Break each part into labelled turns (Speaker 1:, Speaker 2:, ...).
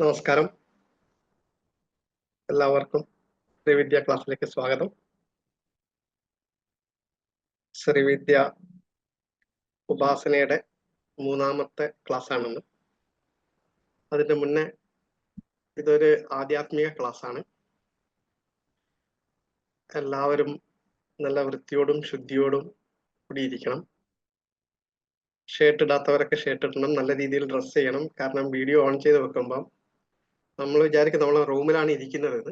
Speaker 1: നമസ്കാരം. എല്ലാവർക്കും ശ്രീവിദ്യ ക്ലാസ്സിലേക്ക് സ്വാഗതം. ശ്രീവിദ്യ ഉപാസനയുടെ മൂന്നാമത്തെ ക്ലാസ്സാണിന്ന്. അതിന്റെ മുന്നേ ഇതൊരു ആധ്യാത്മിക ക്ലാസ്സാണ്. എല്ലാവരും നല്ല വൃത്തിയോടും ശുദ്ധിയോടും കൂടിയിരിക്കണം. ഷർട്ട് ഇടാത്തവരൊക്കെ ഷർട്ട് ഇടണം. നല്ല രീതിയിൽ ഡ്രസ് ചെയ്യണം. കാരണം വീഡിയോ ഓൺ ചെയ്ത് വെക്കുമ്പം നമ്മൾ വിചാരിക്കും നമ്മൾ റൂമിലാണ് ഇരിക്കുന്നത്,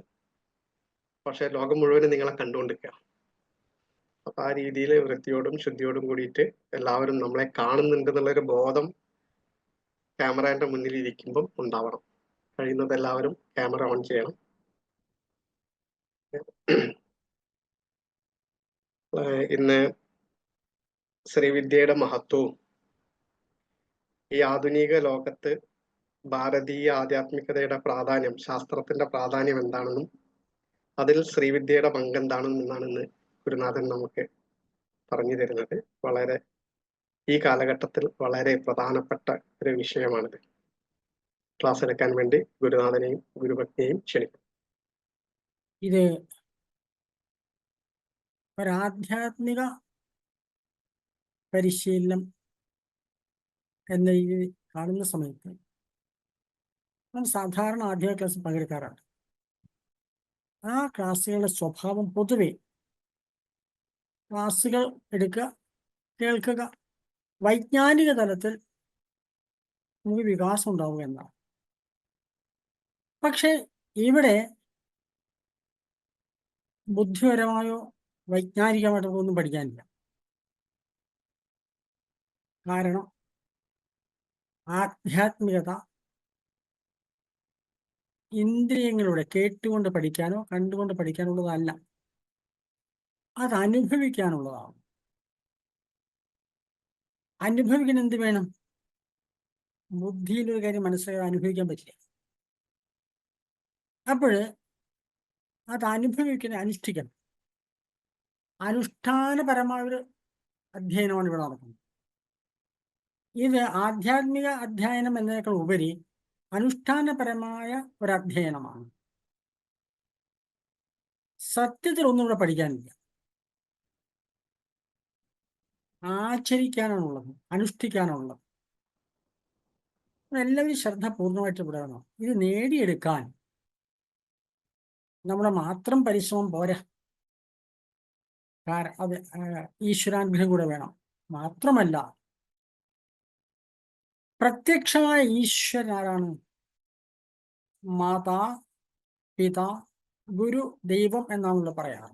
Speaker 1: പക്ഷെ ലോകം മുഴുവനും നിങ്ങളെ കണ്ടുകൊണ്ടിരിക്കുക. അപ്പൊ ആ രീതിയിൽ വൃത്തിയോടും ശുദ്ധിയോടും കൂടിയിട്ട് എല്ലാവരും നമ്മളെ കാണുന്നുണ്ട് എന്നുള്ളൊരു ബോധം ക്യാമറയുടെ മുന്നിൽ ഇരിക്കുമ്പം ഉണ്ടാവണം. കഴിയുന്നത് എല്ലാവരും ക്യാമറ ഓൺ ചെയ്യണം. ഇന്ന് ശ്രീവിദ്യയുടെ മഹത്വവും ഈ ആധുനിക ലോകത്ത് ഭാരതീയ ആധ്യാത്മികതയുടെ പ്രാധാന്യം, ശാസ്ത്രത്തിന്റെ പ്രാധാന്യം എന്താണെന്നും അതിൽ ശ്രീവിദ്യയുടെ പങ്ക് എന്താണെന്നും എന്നാണ് ഇന്ന് ഗുരുനാഥൻ നമുക്ക് പറഞ്ഞു തരുന്നത്. വളരെ ഈ കാലഘട്ടത്തിൽ വളരെ പ്രധാനപ്പെട്ട ഒരു വിഷയമാണിത്. ക്ലാസ് എടുക്കാൻ വേണ്ടി ഗുരുനാഥനെയും ഗുരുഭക്തിയെയും ക്ഷണിക്കും.
Speaker 2: ഇത് ഒരാധ്യാത്മിക പരിശീലനം എന്ന രീതിയിൽ കാണുന്ന സമയത്ത് നമ്മൾ സാധാരണ ആധ്യാത്മിക ക്ലാസ്സിൽ പങ്കെടുക്കാറുണ്ട്. ആ ക്ലാസ്സുകളുടെ സ്വഭാവം പൊതുവെ ക്ലാസ്സുകൾ എടുക്കുക, കേൾക്കുക, വൈജ്ഞാനിക തലത്തിൽ നമുക്ക് വികാസം ഉണ്ടാവുക എന്നാണ്. പക്ഷെ ഇവിടെ ബുദ്ധിപരമായോ വൈജ്ഞാനികമായിട്ടോ ഒന്നും പഠിക്കാനില്ല. കാരണം ആധ്യാത്മികത ഇന്ദ്രിയങ്ങളുടെ കേട്ടുകൊണ്ട് പഠിക്കാനോ കണ്ടുകൊണ്ട് പഠിക്കാനുള്ളതല്ല, അത് അനുഭവിക്കാനുള്ളതാണ്. അനുഭവിക്കാൻ എന്ത് വേണം? ബുദ്ധിയിലൊരു കാര്യം മനസ്സിലാക്കാൻ അനുഭവിക്കാൻ പറ്റില്ല. അപ്പോൾ അത് അനുഭവിക്കുന്ന അനുഷ്ഠിക്കണം. അനുഷ്ഠാനപരമായ ഒരു അധ്യയനമാണ് ഇവിടെ നടക്കുന്നത്. ഇത് ആധ്യാത്മിക അധ്യയനം എന്നതിനേക്കാൾ ഉപരി അനുഷ്ഠാനപരമായ ഒരു അധ്യയനമാണ്. സത്യത്തിൽ ഒന്നും ഇവിടെ പഠിക്കാനില്ല, ആചരിക്കാനാണുള്ളത്, അനുഷ്ഠിക്കാനുള്ളത്. എല്ലാവരും ശ്രദ്ധ പൂർണ്ണമായിട്ട് ഇവിടെ വേണം. ഇത് നേടിയെടുക്കാൻ നമ്മുടെ മാത്രം പരിശ്രമം പോരാ, അത് ഈശ്വരാനുഗ്രഹം കൂടെ വേണം. മാത്രമല്ല, പ്രത്യക്ഷമായ ഈശ്വരൻ ആരാണ്? മാതാ, പിതാ, ഗുരു, ദൈവം എന്നാണല്ലോ പറയാറ്.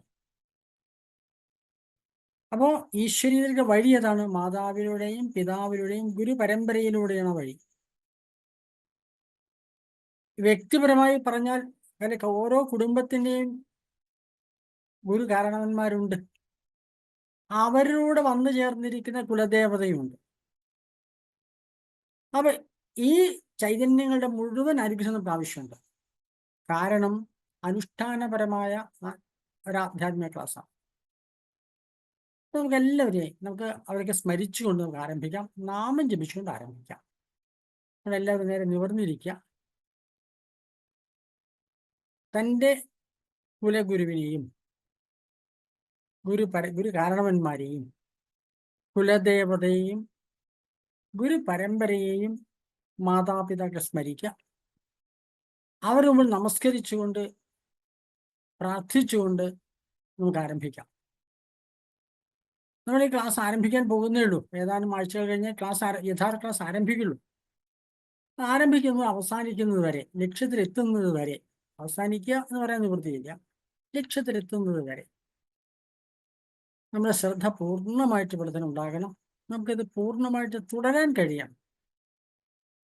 Speaker 2: അപ്പോ ഈശ്വരീയതയുടെ വഴി ഏതാണ്? മാതാവിലൂടെയും പിതാവിലൂടെയും ഗുരു പരമ്പരയിലൂടെയാണ് വഴി. വ്യക്തിപരമായി പറഞ്ഞാൽ അതിലൊക്കെ ഓരോ കുടുംബത്തിൻ്റെയും ഗുരു കാരണവന്മാരുണ്ട്. അവരിലൂടെ വന്നു ചേർന്നിരിക്കുന്ന കുലദേവതയുണ്ട്. അപ്പൊ ഈ ചൈതന്യങ്ങളുടെ മുഴുവൻ അനുഗ്രഹം നമുക്ക് ആവശ്യമുണ്ട്. കാരണം അനുഷ്ഠാനപരമായ ഒരു ആധ്യാത്മിക ക്ലാസ്സാണ്. നമുക്ക് എല്ലാവരെയും അവരൊക്കെ സ്മരിച്ചുകൊണ്ട് നമുക്ക് ആരംഭിക്കാം. നാമം ജപിച്ചുകൊണ്ട് ആരംഭിക്കാം. നമ്മളെല്ലാവരും നേരെ നിവർന്നിരിക്കുക. തൻ്റെ കുലഗുരുവിനെയും ഗുരു കാരണവന്മാരെയും കുലദേവതയെയും ഗുരു പരമ്പരയെയും മാതാപിതാക്കളെ സ്മരിക്കുക. അവർ മുമ്പിൽ നമസ്കരിച്ചുകൊണ്ട് പ്രാർത്ഥിച്ചുകൊണ്ട് നമുക്ക് ആരംഭിക്കാം. നമ്മൾ ഈ ക്ലാസ് ആരംഭിക്കാൻ പോകുന്നേ ഉള്ളൂ. ഏതാനും ആഴ്ചകൾ കഴിഞ്ഞ് യഥാർത്ഥ ക്ലാസ് ആരംഭിക്കുള്ളൂ. ആരംഭിക്കുന്നത് അവസാനിക്കുന്നത് വരെ, ലക്ഷ്യത്തിലെത്തുന്നത് വരെ, അവസാനിക്കുക എന്ന് പറയാൻ നിവൃത്തിയില്ല, ലക്ഷ്യത്തിലെത്തുന്നത് വരെ നമ്മുടെ ശ്രദ്ധ പൂർണ്ണമായിട്ട് ഇവിടെ തന്നെ ഉണ്ടാകണം. നമുക്കിത് പൂർണ്ണമായിട്ട് തുടരാൻ കഴിയണം.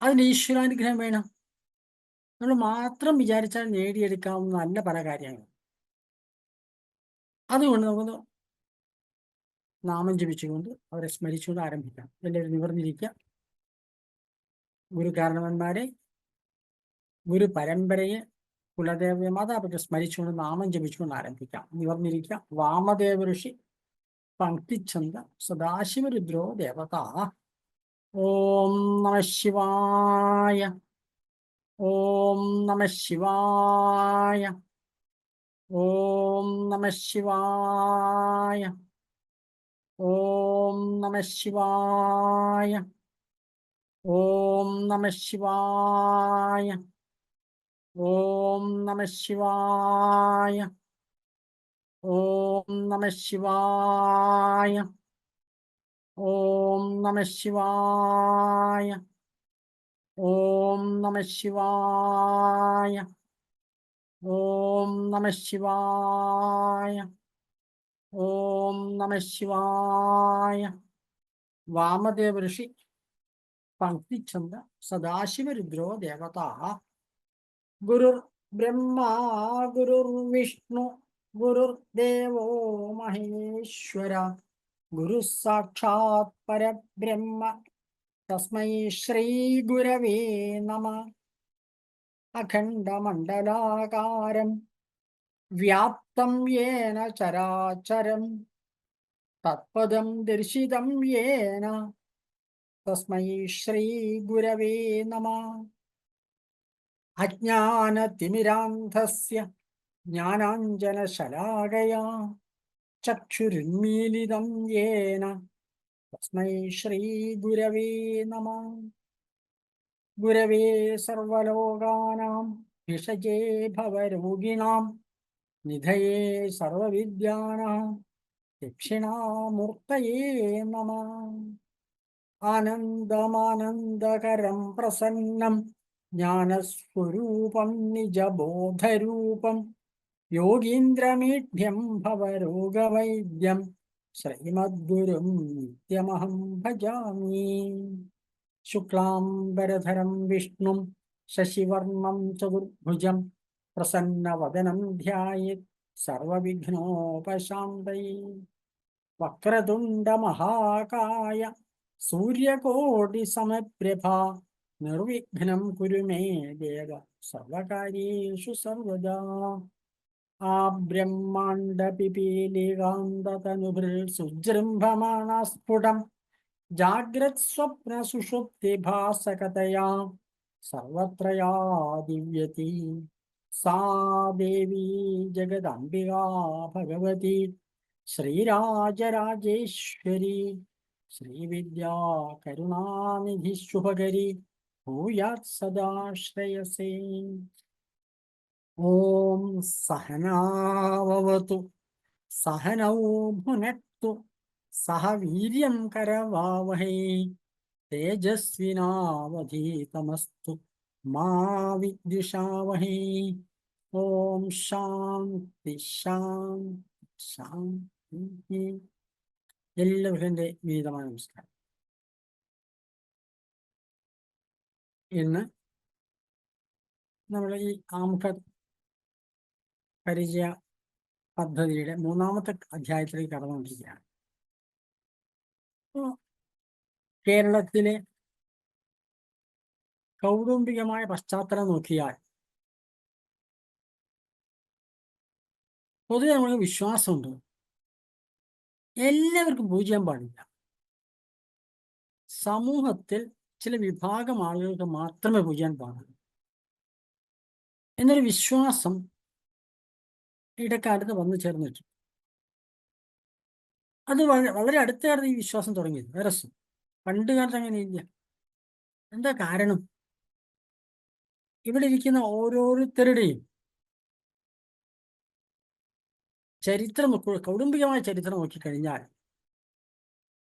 Speaker 2: അതിന് ഈശ്വരാനുഗ്രഹം വേണം. നമ്മൾ മാത്രം വിചാരിച്ചാൽ നേടിയെടുക്കാവുന്ന നല്ല പല കാര്യങ്ങളും. അതുകൊണ്ട് നമുക്ക് നാമം ജപിച്ചുകൊണ്ട് അവരെ സ്മരിച്ചുകൊണ്ട് ആരംഭിക്കാം. എല്ലാവരും നിവർന്നിരിക്കുക. ഗുരു കാരണവന്മാരെ, ഗുരു പരമ്പരയെ, കുലദേവ മാതാപിതാക്കളെ സ്മരിച്ചുകൊണ്ട് നാമം ജപിച്ചുകൊണ്ട് ആരംഭിക്കാം. നിവർന്നിരിക്കുക. വാമദേവ ഋഷി പങ്ക്തിച്ഛന്ദ സദാശിവരുദ്രോ ദേവത. ഓം നമഃ ശിവായ. ഓം നമഃ ശിവായ. ഓം നമഃ ശിവായ. ഓം നമഃ ശിവായ. ഓം നമഃ ശിവായ. ഓം നമഃ ശിവായ. ഓം നമഃ ശിവായ. ഓം നമഃ ശിവായ. ഓം നമഃ ശിവായ. ഓം നമഃ ശിവായ. ഓം നമഃ ശിവായ. വാമദേവ ഋഷി പങ്ക്തിച്ഛന്ദ സദാശിവരുദ്രോ ദേവത ഗുരുർ ബ്രഹ്മ ഗുരുർവിഷ്ണു ഗുരുർദേവോ മഹേശ്വര ഗുരു സാക്ഷാത് പരബ്രഹ്മ തസ്മൈ ശ്രീ ഗുരവേ നമഃ. അഖണ്ഡമണ്ഡലാകാരം വ്യാപ്തം യേന ചരാചരം തത്പദം ദർശിതം യേന തസ്മൈ ശ്രീ ഗുരവേ നമഃ. അജ്ഞാനതിമിരാന്ധസ്യ ജ്ഞാനാഞ്ജനശലാകയാ ചക്ഷുരുന്മീലിതം യേന തസ്മൈ ശ്രീ ഗുരവേ നമഃ. ഗുരവേ സർവലോകാനാം ഭിഷജേ ഭവരോഗിണാം നിധയേ സർവവിദ്യാനാം ദക്ഷിണാമൂർത്തയേ നമഃ. ആനന്ദമാനന്ദകരം പ്രസന്നം ജ്ഞാനസ്വരൂപം നിജബോധരൂപം യോഗീന്ദ്രമീഢ്യം ഭവരോഗവൈദ്യം ശ്രീമദ്ഗുരും നിത്യമഹം ഭജാമി. ശുക്ലാംബരധരം വിഷ്ണും ശശിവർണം ചതുർഭുജം പ്രസന്നവദനം ധ്യായേത് സർവവിഘ്നോപശാന്തയേ. വക്രതുണ്ടമഹാകായ സൂര്യകോടിസമപ്രഭ നിർവിഘ്നം കുരു മേ ദേവ സർവകാര്യേഷു സർവദാ. ആ ബ്രഹ്മാണ്ഡപിപീലികാന്തതനുഭിൽ സുജൃംഭമാണ സ്ഫുടം ജാഗ്രത് സ്വപ്ന സുഷുപ്തിഭാസകതയാ സർവത്രയാ ദിവ്യതി. സാ ദേവി ജഗദംബികാ ഭഗവതി ശ്രീരാജരാജേശ്വരി ശ്രീവിദ്യാ കരുണാനിധി ശുഭകരി ഭൂയാത് സദാ ശ്രേയസേ. ഓം സഹനാവവതു സഹനൗ ഭുനക്തു സഹ വീര്യം കരവാവഹൈ തേജസ്വിനാവധീതമസ്തു മാ വിദ്വിഷാവഹൈ. ഓം ശാന്തി ശാന്തി ശാന്തി. എല്ലാവർക്കും എൻ്റെ വിനീതമായ നമസ്കാരം. ഇന്ന് നമ്മൾ ഈ ആമുഖ പരിചയ പദ്ധതിയുടെ 3-ാമത്തെ അധ്യായത്തിലേക്ക് കടന്നുകൊണ്ടിരിക്കുകയാണ്. കേരളത്തിലെ കൗടുംബികമായ പശ്ചാത്തലം നോക്കിയാൽ പൊതുവെ നമുക്ക് വിശ്വാസമുണ്ട് എല്ലാവർക്കും പൂജ ചെയ്യാൻ പാടില്ല. സമൂഹത്തിൽ ചില വിഭാഗം ആളുകൾക്ക് മാത്രമേ പൂജ ചെയ്യാൻ പാടുള്ളൂ എന്നൊരു വിശ്വാസം ഇടക്കാലത്ത് വന്നു ചേർന്നിട്ടു. അത് വളരെ അടുത്ത കാലത്ത് ഈ വിശ്വാസം തുടങ്ങിയത്. വേറെ പണ്ട് കാലത്ത് അങ്ങനെയില്ല. എന്താ കാരണം? ഇവിടെ ഇരിക്കുന്ന ഓരോരുത്തരുടെയും ചരിത്രം, കൗടുംബികമായ ചരിത്രം നോക്കിക്കഴിഞ്ഞാൽ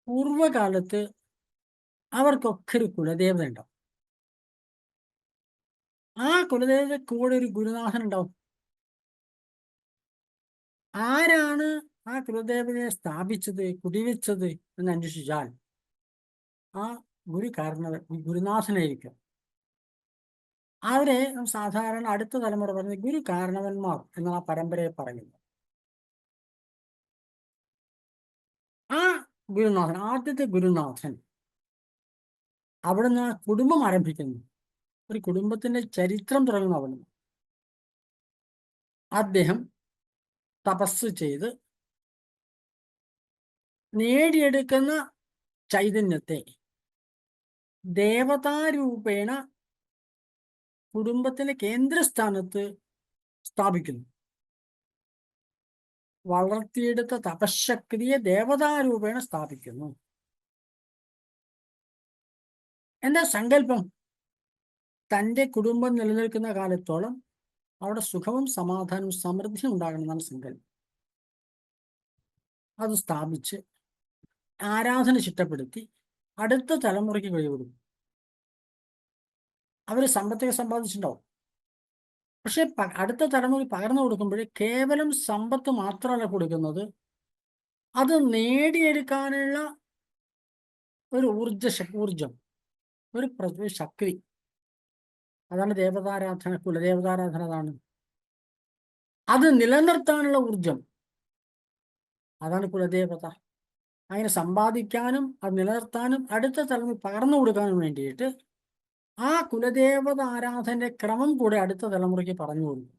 Speaker 2: പൂർവകാലത്ത് അവർക്കൊക്കെ ഒരു കുലദേവത ഉണ്ടാവും. ആ കുലദേവത കൂടെ ഒരു ഗുരുനാഥൻ ഉണ്ടാവും. ആരാണ് ആ കുലദേവതയെ സ്ഥാപിച്ചത്, കുടിവെച്ചത് എന്ന് അന്വേഷിച്ചാൽ ആ ഗുരുനാഥനായിരിക്കും. അവരെ സാധാരണ അടുത്ത തലമുറ പറയുന്നത് ഗുരു കാരണവന്മാർ എന്ന ആ പരമ്പരയെ പറയുന്നു. ആ ഗുരുനാഥൻ, ആദ്യത്തെ ഗുരുനാഥൻ, അവിടുന്ന് കുടുംബം ആരംഭിക്കുന്നു. ഒരു കുടുംബത്തിന്റെ ചരിത്രം തുടങ്ങുന്നു അവിടുന്ന്. അദ്ദേഹം തപസ് ചെയ്ത് നേടിയെടുക്കുന്ന ചൈതന്യത്തെ ദേവതാരൂപേണ കുടുംബത്തിലെ കേന്ദ്രസ്ഥാനത്ത് സ്ഥാപിക്കുന്നു. വളർത്തിയെടുത്ത തപശക്തിയെ ദേവതാരൂപേണ സ്ഥാപിക്കുന്നു. എന്താ സങ്കല്പം? തൻ്റെ കുടുംബം നിലനിൽക്കുന്ന കാലത്തോളം അവിടെ സുഖവും സമാധാനവും സമൃദ്ധിയും ഉണ്ടാകണമെന്നാണ് സങ്കല്പം. അത് സ്ഥാപിച്ച് ആരാധന ചിട്ടപ്പെടുത്തി അടുത്ത തലമുറയ്ക്ക് കഴിവുകൊടുക്കും. അവർ സമ്പത്തൊക്കെ സമ്പാദിച്ചിട്ടുണ്ടാവും. പക്ഷെ അടുത്ത തലമുറ പകർന്നു കൊടുക്കുമ്പോൾ കേവലം സമ്പത്ത് മാത്രമല്ല കൊടുക്കുന്നത്, അത് നേടിയെടുക്കാനുള്ള ഒരു ഊർജം, ഒരു ശക്തി. അതാണ് ദേവതാരാധന, കുലദേവതാരാധന. അതാണ് അത് നിലനിർത്താനുള്ള ഊർജം, അതാണ് കുലദേവത. അങ്ങനെ സമ്പാദിക്കാനും അത് നിലനിർത്താനും അടുത്ത തലമുറ പകർന്നു കൊടുക്കാനും വേണ്ടിയിട്ട് ആ കുലദേവത ആരാധനയുടെ ക്രമം കൂടെ അടുത്ത തലമുറയ്ക്ക് പറഞ്ഞു കൊടുക്കും.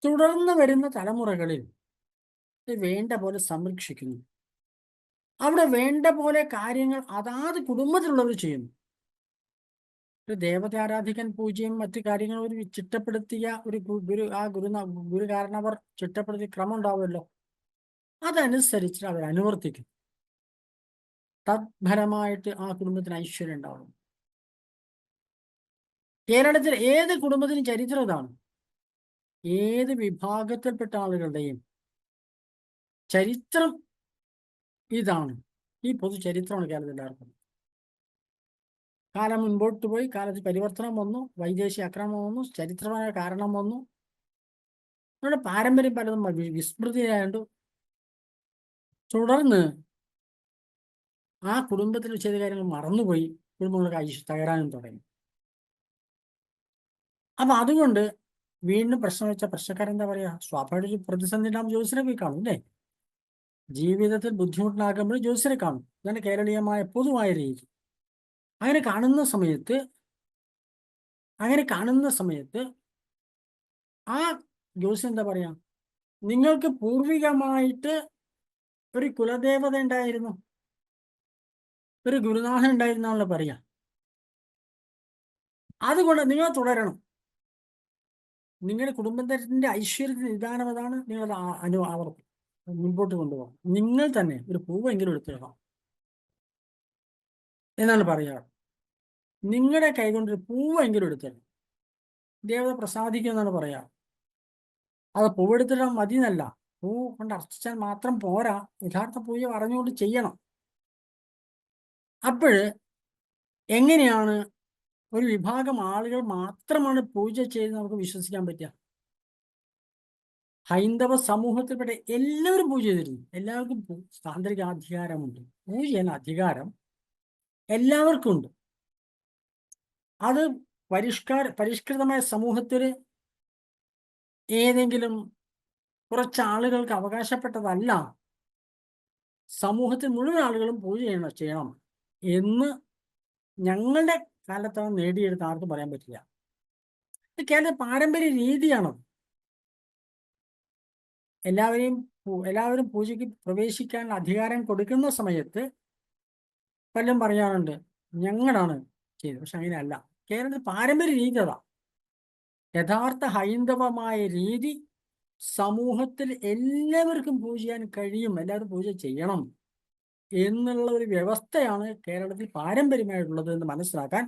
Speaker 2: തുടർന്ന് വരുന്ന തലമുറകളിൽ വേണ്ട പോലെ സംരക്ഷിക്കുന്നു. അവിടെ വേണ്ട പോലെ കാര്യങ്ങൾ അതാത് കുടുംബത്തിലുള്ളവർ ചെയ്യുന്നു. ഒരു ദേവത ആരാധിക്കാൻ പൂജയും മറ്റു കാര്യങ്ങളും ഒരു ചിട്ടപ്പെടുത്തിയ ഒരു ഗുരു കാരണവർ ചിട്ടപ്പെടുത്തിയ ക്രമം ഉണ്ടാവുമല്ലോ, അതനുസരിച്ച് അവർ അനുവർത്തിക്കും. തത്ഫലമായിട്ട് ആ കുടുംബത്തിന് ഐശ്വര്യം ഉണ്ടാവും. കേരളത്തിൽ ഏത് കുടുംബത്തിനും ചരിത്രം ഇതാണ്. ഏത് വിഭാഗത്തിൽപ്പെട്ട ആളുകളുടെയും ചരിത്രം ഇതാണ്. ഈ പൊതു ചരിത്രമാണ് കേരളത്തിൽ എല്ലാവർക്കും. കാലം മുൻപോട്ട് പോയി, കാലത്ത് പരിവർത്തനം വന്നു, വൈദേശിക ആക്രമണം വന്നു, ചരിത്രമായ കാരണം വന്നു, നമ്മുടെ പാരമ്പര്യം പലതും വിസ്മൃതിയായുണ്ട്. തുടർന്ന് ആ കുടുംബത്തിൽ ചെയ്ത കാര്യങ്ങൾ മറന്നുപോയി, കുടുംബങ്ങൾക്ക് തകരാനും തുടങ്ങി. അപ്പൊ അതുകൊണ്ട് വീണ്ടും പ്രശ്നം വെച്ച പ്രശ്നക്കാരെന്താ പറയാ, സ്വാഭാവിക പ്രതിസന്ധി ഉണ്ടാകുമ്പോൾ ജ്യോതിഷരെ പോയി കാണും അല്ലേ? ജീവിതത്തിൽ ബുദ്ധിമുട്ടുണ്ടാകുമ്പോൾ ജ്യോതിഷരെ കാണും. ഇതാണ് കേരളീയമായ പൊതുവായ രീതി. അങ്ങനെ കാണുന്ന സമയത്ത് ആ ജ്യോതിഷൻ എന്താ പറയാ, നിങ്ങൾക്ക് പൂർവികമായിട്ട് ഒരു കുലദേവത ഉണ്ടായിരുന്നു, ഒരു ഗുരുനാഥൻ ഉണ്ടായിരുന്നാണല്ലോ പറയാ. അതുകൊണ്ട് നിങ്ങൾ തുടരണം. നിങ്ങളുടെ കുടുംബത്തിന്റെ ഐശ്വര്യത്തിന് നിദാനം അതാണ്. നിങ്ങൾ ആവർത്തി മുൻപോട്ട് കൊണ്ടുപോകാം. നിങ്ങൾ തന്നെ ഒരു പൂവെങ്കിലും എടുത്തിടണം എന്നാണ് പറയാറ്. നിങ്ങളുടെ കൈകൊണ്ടൊരു പൂവെങ്കിലും എടുത്തിടണം, ദേവത പ്രസാദിക്കും എന്നാണ് പറയാറ്. അത് പൂവെടുത്തിടാൻ മതി എന്നല്ല, പൂ കൊണ്ട് അർച്ചിച്ചാൽ മാത്രം പോരാ, യഥാർത്ഥ പൂജ അറിഞ്ഞുകൊണ്ട് ചെയ്യണം. അപ്പോൾ എങ്ങനെയാണ് ഒരു വിഭാഗം ആളുകൾ മാത്രമാണ് പൂജ ചെയ്ത് നമുക്ക് വിശ്വസിക്കാൻ പറ്റുക? ഹൈന്ദവ സമൂഹത്തിൽപ്പെട്ട എല്ലാവരും പൂജ ചെയ്തിരുന്നു. എല്ലാവർക്കും താന്ത്രിക അധികാരമുണ്ട്. പൂജ ചെയ്യുന്ന അധികാരം എല്ലാവർക്കും ഉണ്ട്. അത് പരിഷ്കൃതമായ സമൂഹത്തിൽ ഏതെങ്കിലും കുറച്ച് ആളുകൾക്ക് അവകാശപ്പെട്ടതല്ല. സമൂഹത്തിൽ മുഴുവൻ ആളുകളും പൂജ ചെയ്യണം എന്ന് ഞങ്ങളുടെ കാലത്താണ് നേടിയെടുത്ത് ആർക്കും പറയാൻ പറ്റില്ല. ഇത് കേരള പാരമ്പര്യ രീതിയാണ്. എല്ലാവരും പൂജയ്ക്ക് പ്രവേശിക്കാനുള്ള അധികാരം കൊടുക്കുന്ന സമയത്ത് പലരും പറയാറുണ്ട് ഞങ്ങളാണ് ചെയ്തത്. പക്ഷെ അങ്ങനെയല്ല. കേരളത്തിൽ പാരമ്പര്യ രീതി അതാ. യഥാർത്ഥ ഹൈന്ദവമായ രീതി സമൂഹത്തിൽ എല്ലാവർക്കും പൂജ ചെയ്യാൻ കഴിയും, എല്ലാവരും പൂജ ചെയ്യണം എന്നുള്ള ഒരു വ്യവസ്ഥയാണ് കേരളത്തിൽ പാരമ്പര്യമായിട്ടുള്ളത് എന്ന് മനസ്സിലാക്കാൻ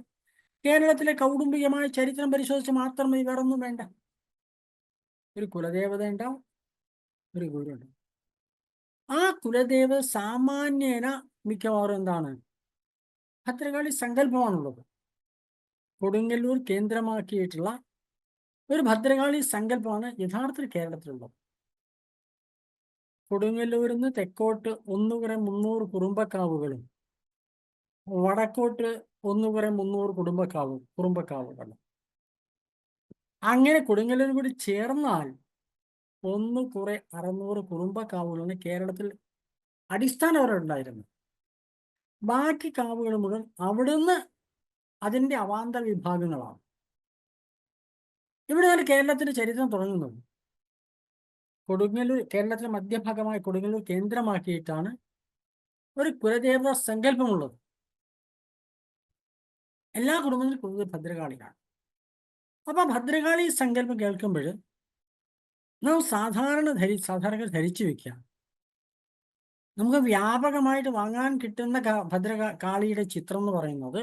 Speaker 2: കേരളത്തിലെ കൗടുംബികമായ ചരിത്രം പരിശോധിച്ച് മാത്രം മതി, വേറൊന്നും വേണ്ട. ഒരു കുലദേവത ഉണ്ടാവും, ഒരു ഗുരു ഉണ്ടാവും. ആ കുലദേവത സാമാന്യേന മിക്കവാറും എന്താണ്, ഭദ്രകാളി സങ്കല്പമാണുള്ളത്. കൊടുങ്ങല്ലൂർ കേന്ദ്രമാക്കിയിട്ടുള്ള ഒരു ഭദ്രകാളി സങ്കല്പമാണ് യഥാർത്ഥത്തിൽ കേരളത്തിലുള്ളത്. കൊടുങ്ങല്ലൂരിൽ നിന്ന് തെക്കോട്ട് 1-300 കുറുമ്പക്കാവുകളും വടക്കോട്ട് 1-300 കുറുമ്പക്കാവുകളും. അങ്ങനെ കൊടുങ്ങല്ലൂർ കൂടി ചേർന്നാൽ 600 കുറുമ്പക്കാവുകളാണ് കേരളത്തിൽ അടിസ്ഥാനപരമായി ഉണ്ടായിരുന്നത്. ബാക്കി കാവുകൾ മുഴുവൻ അവിടുന്ന് അതിൻ്റെ അവാന്തര വിഭാഗങ്ങളാണ്. ഇവിടെയാണ് കേരളത്തിന്റെ ചരിത്രം തുടങ്ങുന്നത്. കൊടുങ്ങല്ലൂർ, കേരളത്തിലെ മധ്യഭാഗമായ കൊടുങ്ങല്ലൂർ കേന്ദ്രമാക്കിയിട്ടാണ് ഒരു കുലദേവത സങ്കല്പമുള്ളത്. എല്ലാ കുടുംബത്തിലും ഭദ്രകാളിയാണ്. അപ്പൊ ഭദ്രകാളി സങ്കല്പം കേൾക്കുമ്പോൾ നാം സാധാരണ ധരിച്ചു വെക്കുക, നമുക്ക് വ്യാപകമായിട്ട് വാങ്ങാൻ കിട്ടുന്ന ഭദ്രകാളിയുടെ ചിത്രം എന്ന് പറയുന്നത്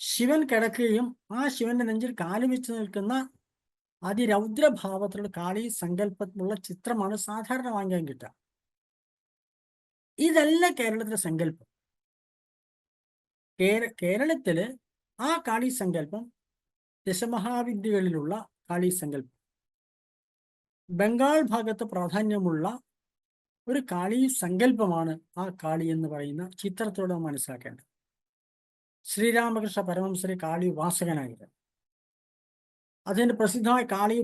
Speaker 2: ശിവൻ കിടക്കുകയും ആ ശിവന്റെ നെഞ്ചിൽ കാല് വെച്ച് നിൽക്കുന്ന അതിരൗദ്രഭാവത്തിലുള്ള കാളി സങ്കല്പത്തിലുള്ള ചിത്രമാണ് സാധാരണ വാങ്ങാൻ കിട്ടുക. ഇതല്ല കേരളത്തിലെ സങ്കല്പം. കേരളത്തില് ആ കാളി സങ്കല്പം ദശമഹാവിദ്യകളിലുള്ള കാളി സങ്കല്പം, ബംഗാൾ ഭാഗത്ത് പ്രാധാന്യമുള്ള ഒരു കാളി സങ്കല്പമാണ് ആ കാളി എന്ന് പറയുന്ന ചിത്രത്തോടെ മനസ്സിലാക്കേണ്ടത്. ശ്രീരാമകൃഷ്ണ പരമഹംസരെ കാളി ഉപാസകനായിരുന്നു. അതിൻ്റെ പ്രസിദ്ധമായ കാളിയെ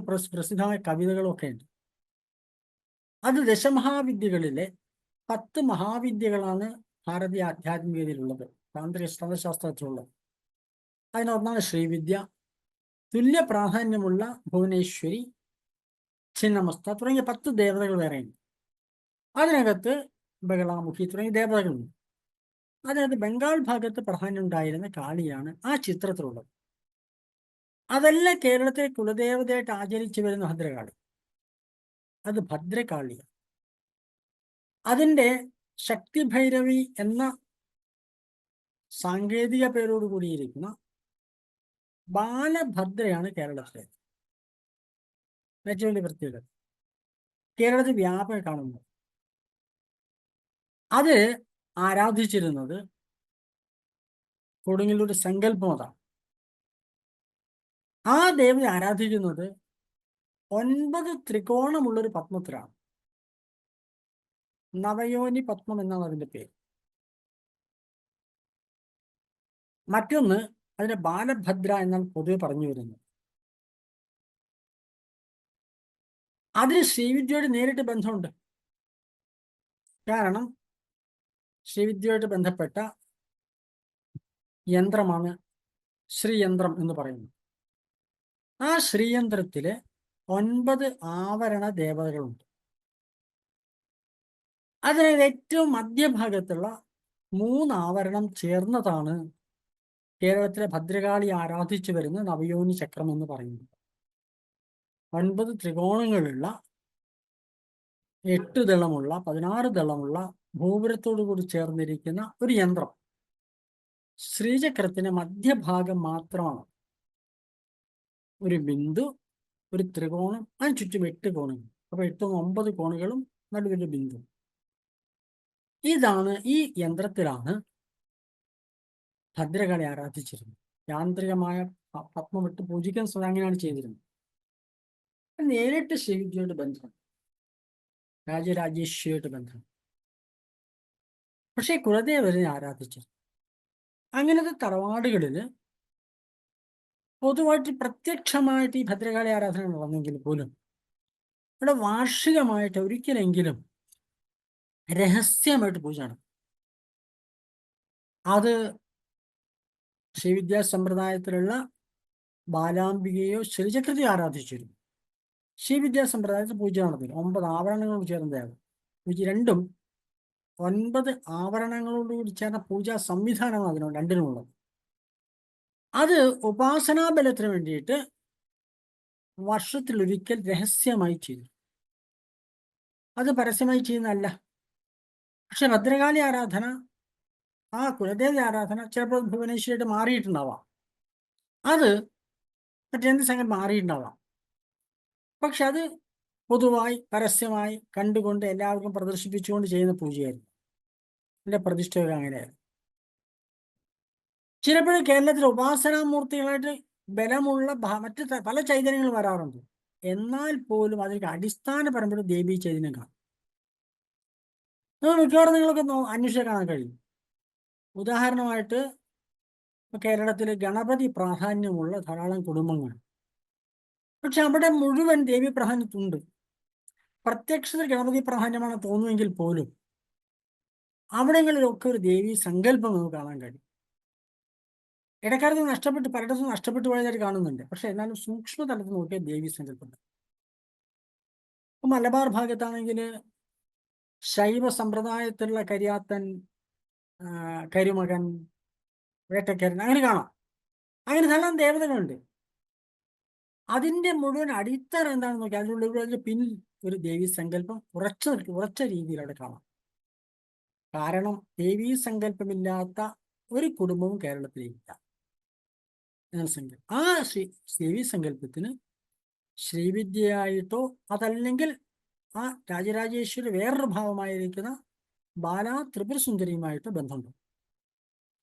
Speaker 2: പ്രസിദ്ധമായ കവിതകളൊക്കെ ഉണ്ട്. അത് ദശമഹാവിദ്യകളിലെ 10 മഹാവിദ്യകളാണ് ഭാരതീയ ആധ്യാത്മികതയിലുള്ളത്, താന്ത്രിക തന്ത്രശാസ്ത്രത്തിലുള്ളത്. അതിനൊന്നാണ് ശ്രീവിദ്യ, തുല്യ പ്രാധാന്യമുള്ള ഭുവനേശ്വരി, ഛിന്നമസ്ത തുടങ്ങിയ 10 ദേവതകൾ വേറെയുണ്ട്. അതിനകത്ത് ബഗളാമുഖി തുടങ്ങിയ ദേവതകളുണ്ട്. അതിനകത്ത് ബംഗാൾ ഭാഗത്ത് പ്രാധാന്യം ഉണ്ടായിരുന്ന കാളിയാണ് ആ ചിത്രത്തിലുള്ളത്. അതല്ല കേരളത്തിലെ കുലദേവതയായിട്ട് ആചരിച്ചു വരുന്ന ഭദ്രകാളി, അത് ഭദ്രകാളിയാണ്. അതിൻ്റെ ശക്തിഭൈരവി എന്ന സാങ്കേതിക പേരോട് കൂടിയിരിക്കുന്ന ബാലഭദ്രയാണ് കേരളത്തിലെ ഏറ്റവും വലിയ പ്രത്യേകത. കേരളത്തിൽ വ്യാപകം കാണുന്നു. അത് ആരാധിച്ചിരുന്നത് കൊടുങ്ങല്ലൂർ സങ്കല്പം അതാണ്. ആ ദേവി ആരാധിക്കുന്നത് 9 ത്രികോണമുള്ളൊരു പത്മത്തിലാണ്. നവയോനി പത്മം എന്നാണ് അതിൻ്റെ പേര്. മറ്റൊന്ന് അതിനെ ബാലഭദ്ര എന്നാണ് പൊതുവെ പറഞ്ഞു വരുന്നത്. അതിന് ശ്രീവിദ്യയോട് നേരിട്ട് ബന്ധമുണ്ട്. കാരണം ശ്രീവിദ്യയോട് ബന്ധപ്പെട്ട യന്ത്രമാണ് ശ്രീയന്ത്രം എന്ന് പറയുന്നത്. ആ ശ്രീയന്ത്രത്തില് 9 ആവരണ ദേവതകളുണ്ട്. അതിന് ഏറ്റവും മധ്യഭാഗത്തുള്ള 3 ആവരണം ചേർന്നതാണ് കേരളത്തിലെ ഭദ്രകാളി ആരാധിച്ചു വരുന്ന നവയോനി ചക്രം എന്ന് പറയുന്നത്. 9 ത്രികോണങ്ങളുള്ള 8 ദളമുള്ള 16 ദളമുള്ള ഗോപുരത്തോടു കൂടി ചേർന്നിരിക്കുന്ന ഒരു യന്ത്രം. ശ്രീചക്രത്തിന് മധ്യഭാഗം മാത്രമാണ് ഒരു ബിന്ദു, ഒരു ത്രികോണം, അതിന് ചുറ്റും 8 കോണുകൾ. അപ്പൊ 8 9 കോണുകളും നടുവിന്റെ ബിന്ദു. ഇതാണ്, ഈ യന്ത്രത്തിലാണ് ഭദ്രകാളി ആരാധിച്ചിരുന്നത്. യാന്ത്രികമായ പത്മം ഇട്ട് പൂജിക്കാൻ അങ്ങനെയാണ് ചെയ്തിരുന്നത്. നേരിട്ട് ശ്രീവിദ്യയോട് ബന്ധം, രാജരാജേശ്വരിയായിട്ട് ബന്ധം. പക്ഷേ കുലദേവരെ ആരാധിച്ചിരുന്നു. അങ്ങനത്തെ തറവാടുകളിൽ പൊതുവായിട്ട് പ്രത്യക്ഷമായിട്ട് ഈ ഭദ്രകാളി ആരാധന നടന്നെങ്കിൽ പോലും ഇവിടെ വാർഷികമായിട്ട് ഒരിക്കലെങ്കിലും രഹസ്യമായിട്ട് പൂജ നടക്കും. അത് ശ്രീവിദ്യാ സമ്പ്രദായത്തിലുള്ള ബാലാംബികയോ ശ്രീചക്രത്തെയോ ആരാധിച്ചിരുന്നു. ശ്രീവിദ്യാ സമ്പ്രദായത്തിൽ പൂജ നടത്തില്ല. 9 ആവരണങ്ങളോട് ചേർന്നതാണ് പൂജ. രണ്ടും 9 ആവരണങ്ങളോടുകൂടി ചേർന്ന പൂജാ സംവിധാനമാണ് അതിനോട് രണ്ടിനുമുള്ളത്. അത് ഉപാസനാബലത്തിന് വേണ്ടിയിട്ട് വർഷത്തിലൊരിക്കൽ രഹസ്യമായി ചെയ്തു. അത് പരസ്യമായി ചെയ്യുന്നതല്ല. പക്ഷെ ഭദ്രകാളി ആരാധന, ആ കുലദേവി ആരാധന ചിലപ്പോൾ ഭുവനേശ്വരിയായിട്ട് മാറിയിട്ടുണ്ടാവാം. അത് മറ്റെന്ത് സംഘം മാറിയിട്ടുണ്ടാവാം. പക്ഷെ അത് പൊതുവായി പരസ്യമായി കണ്ടുകൊണ്ട് എല്ലാവർക്കും പ്രദർശിപ്പിച്ചുകൊണ്ട് ചെയ്യുന്ന പൂജയായിരുന്നു. എൻ്റെ പ്രതിഷ്ഠയൊക്കെ അങ്ങനെയായിരുന്നു. ചിലപ്പോഴും കേരളത്തിൽ ഉപാസനാമൂർത്തികളായിട്ട് ബലമുള്ള മറ്റ് പല ചൈതന്യങ്ങൾ വരാറുണ്ട്. എന്നാൽ പോലും അതിലേക്ക് അടിസ്ഥാനപരമായ ദേവീ ചൈതന്യം കാണും. മിക്കവാറും നിങ്ങളൊക്കെ അന്വേഷിച്ച് കാണാൻ കഴിയും. ഉദാഹരണമായിട്ട് കേരളത്തിൽ ഗണപതി പ്രാധാന്യമുള്ള ധാരാളം കുടുംബങ്ങൾ, പക്ഷെ അവിടെ മുഴുവൻ ദേവി പ്രാധാന്യത്തുണ്ട്. പ്രത്യക്ഷത്തിൽ ഗണപതി പ്രാധാന്യമാണ് തോന്നുമെങ്കിൽ പോലും അവിടങ്ങളിലൊക്കെ ഒരു ദേവി സങ്കല്പം നമുക്ക് കാണാൻ കഴിയും. ഇടക്കാലത്ത് നഷ്ടപ്പെട്ട് പലയിടത്തും നഷ്ടപ്പെട്ടു പോയതായിട്ട് കാണുന്നുണ്ട്. പക്ഷെ എന്നാലും സൂക്ഷ്മതലത്തിൽ നോക്കിയാൽ ദേവി സങ്കല്പമുണ്ട്. മലബാർ ഭാഗത്താണെങ്കിൽ ശൈവ സമ്പ്രദായത്തിലുള്ള കരിയാത്തൻ, കരുമകൻ, വേട്ടക്കരൻ അങ്ങനെ കാണാം. അങ്ങനെ ധാരാളം ദേവതകളുണ്ട്. അതിന്റെ മുഴുവൻ അടിത്തറ എന്താണെന്ന് നോക്കി അതിൻ്റെ പിന്നിൽ ഒരു ദേവീ സങ്കല്പം ഉറച്ച രീതിയിൽ അവിടെ കാണാം. കാരണം ദേവീ സങ്കല്പമില്ലാത്ത ഒരു കുടുംബവും കേരളത്തിലില്ല. ആ ദേവീ സങ്കല്പത്തിന് ശ്രീവിദ്യയായിട്ടോ അതല്ലെങ്കിൽ ആ രാജരാജേശ്വരി വേറൊരു ഭാവമായിരിക്കുന്ന ബാലാ ത്രിപുര സുന്ദരിയുമായിട്ടോ ബന്ധമുണ്ട്.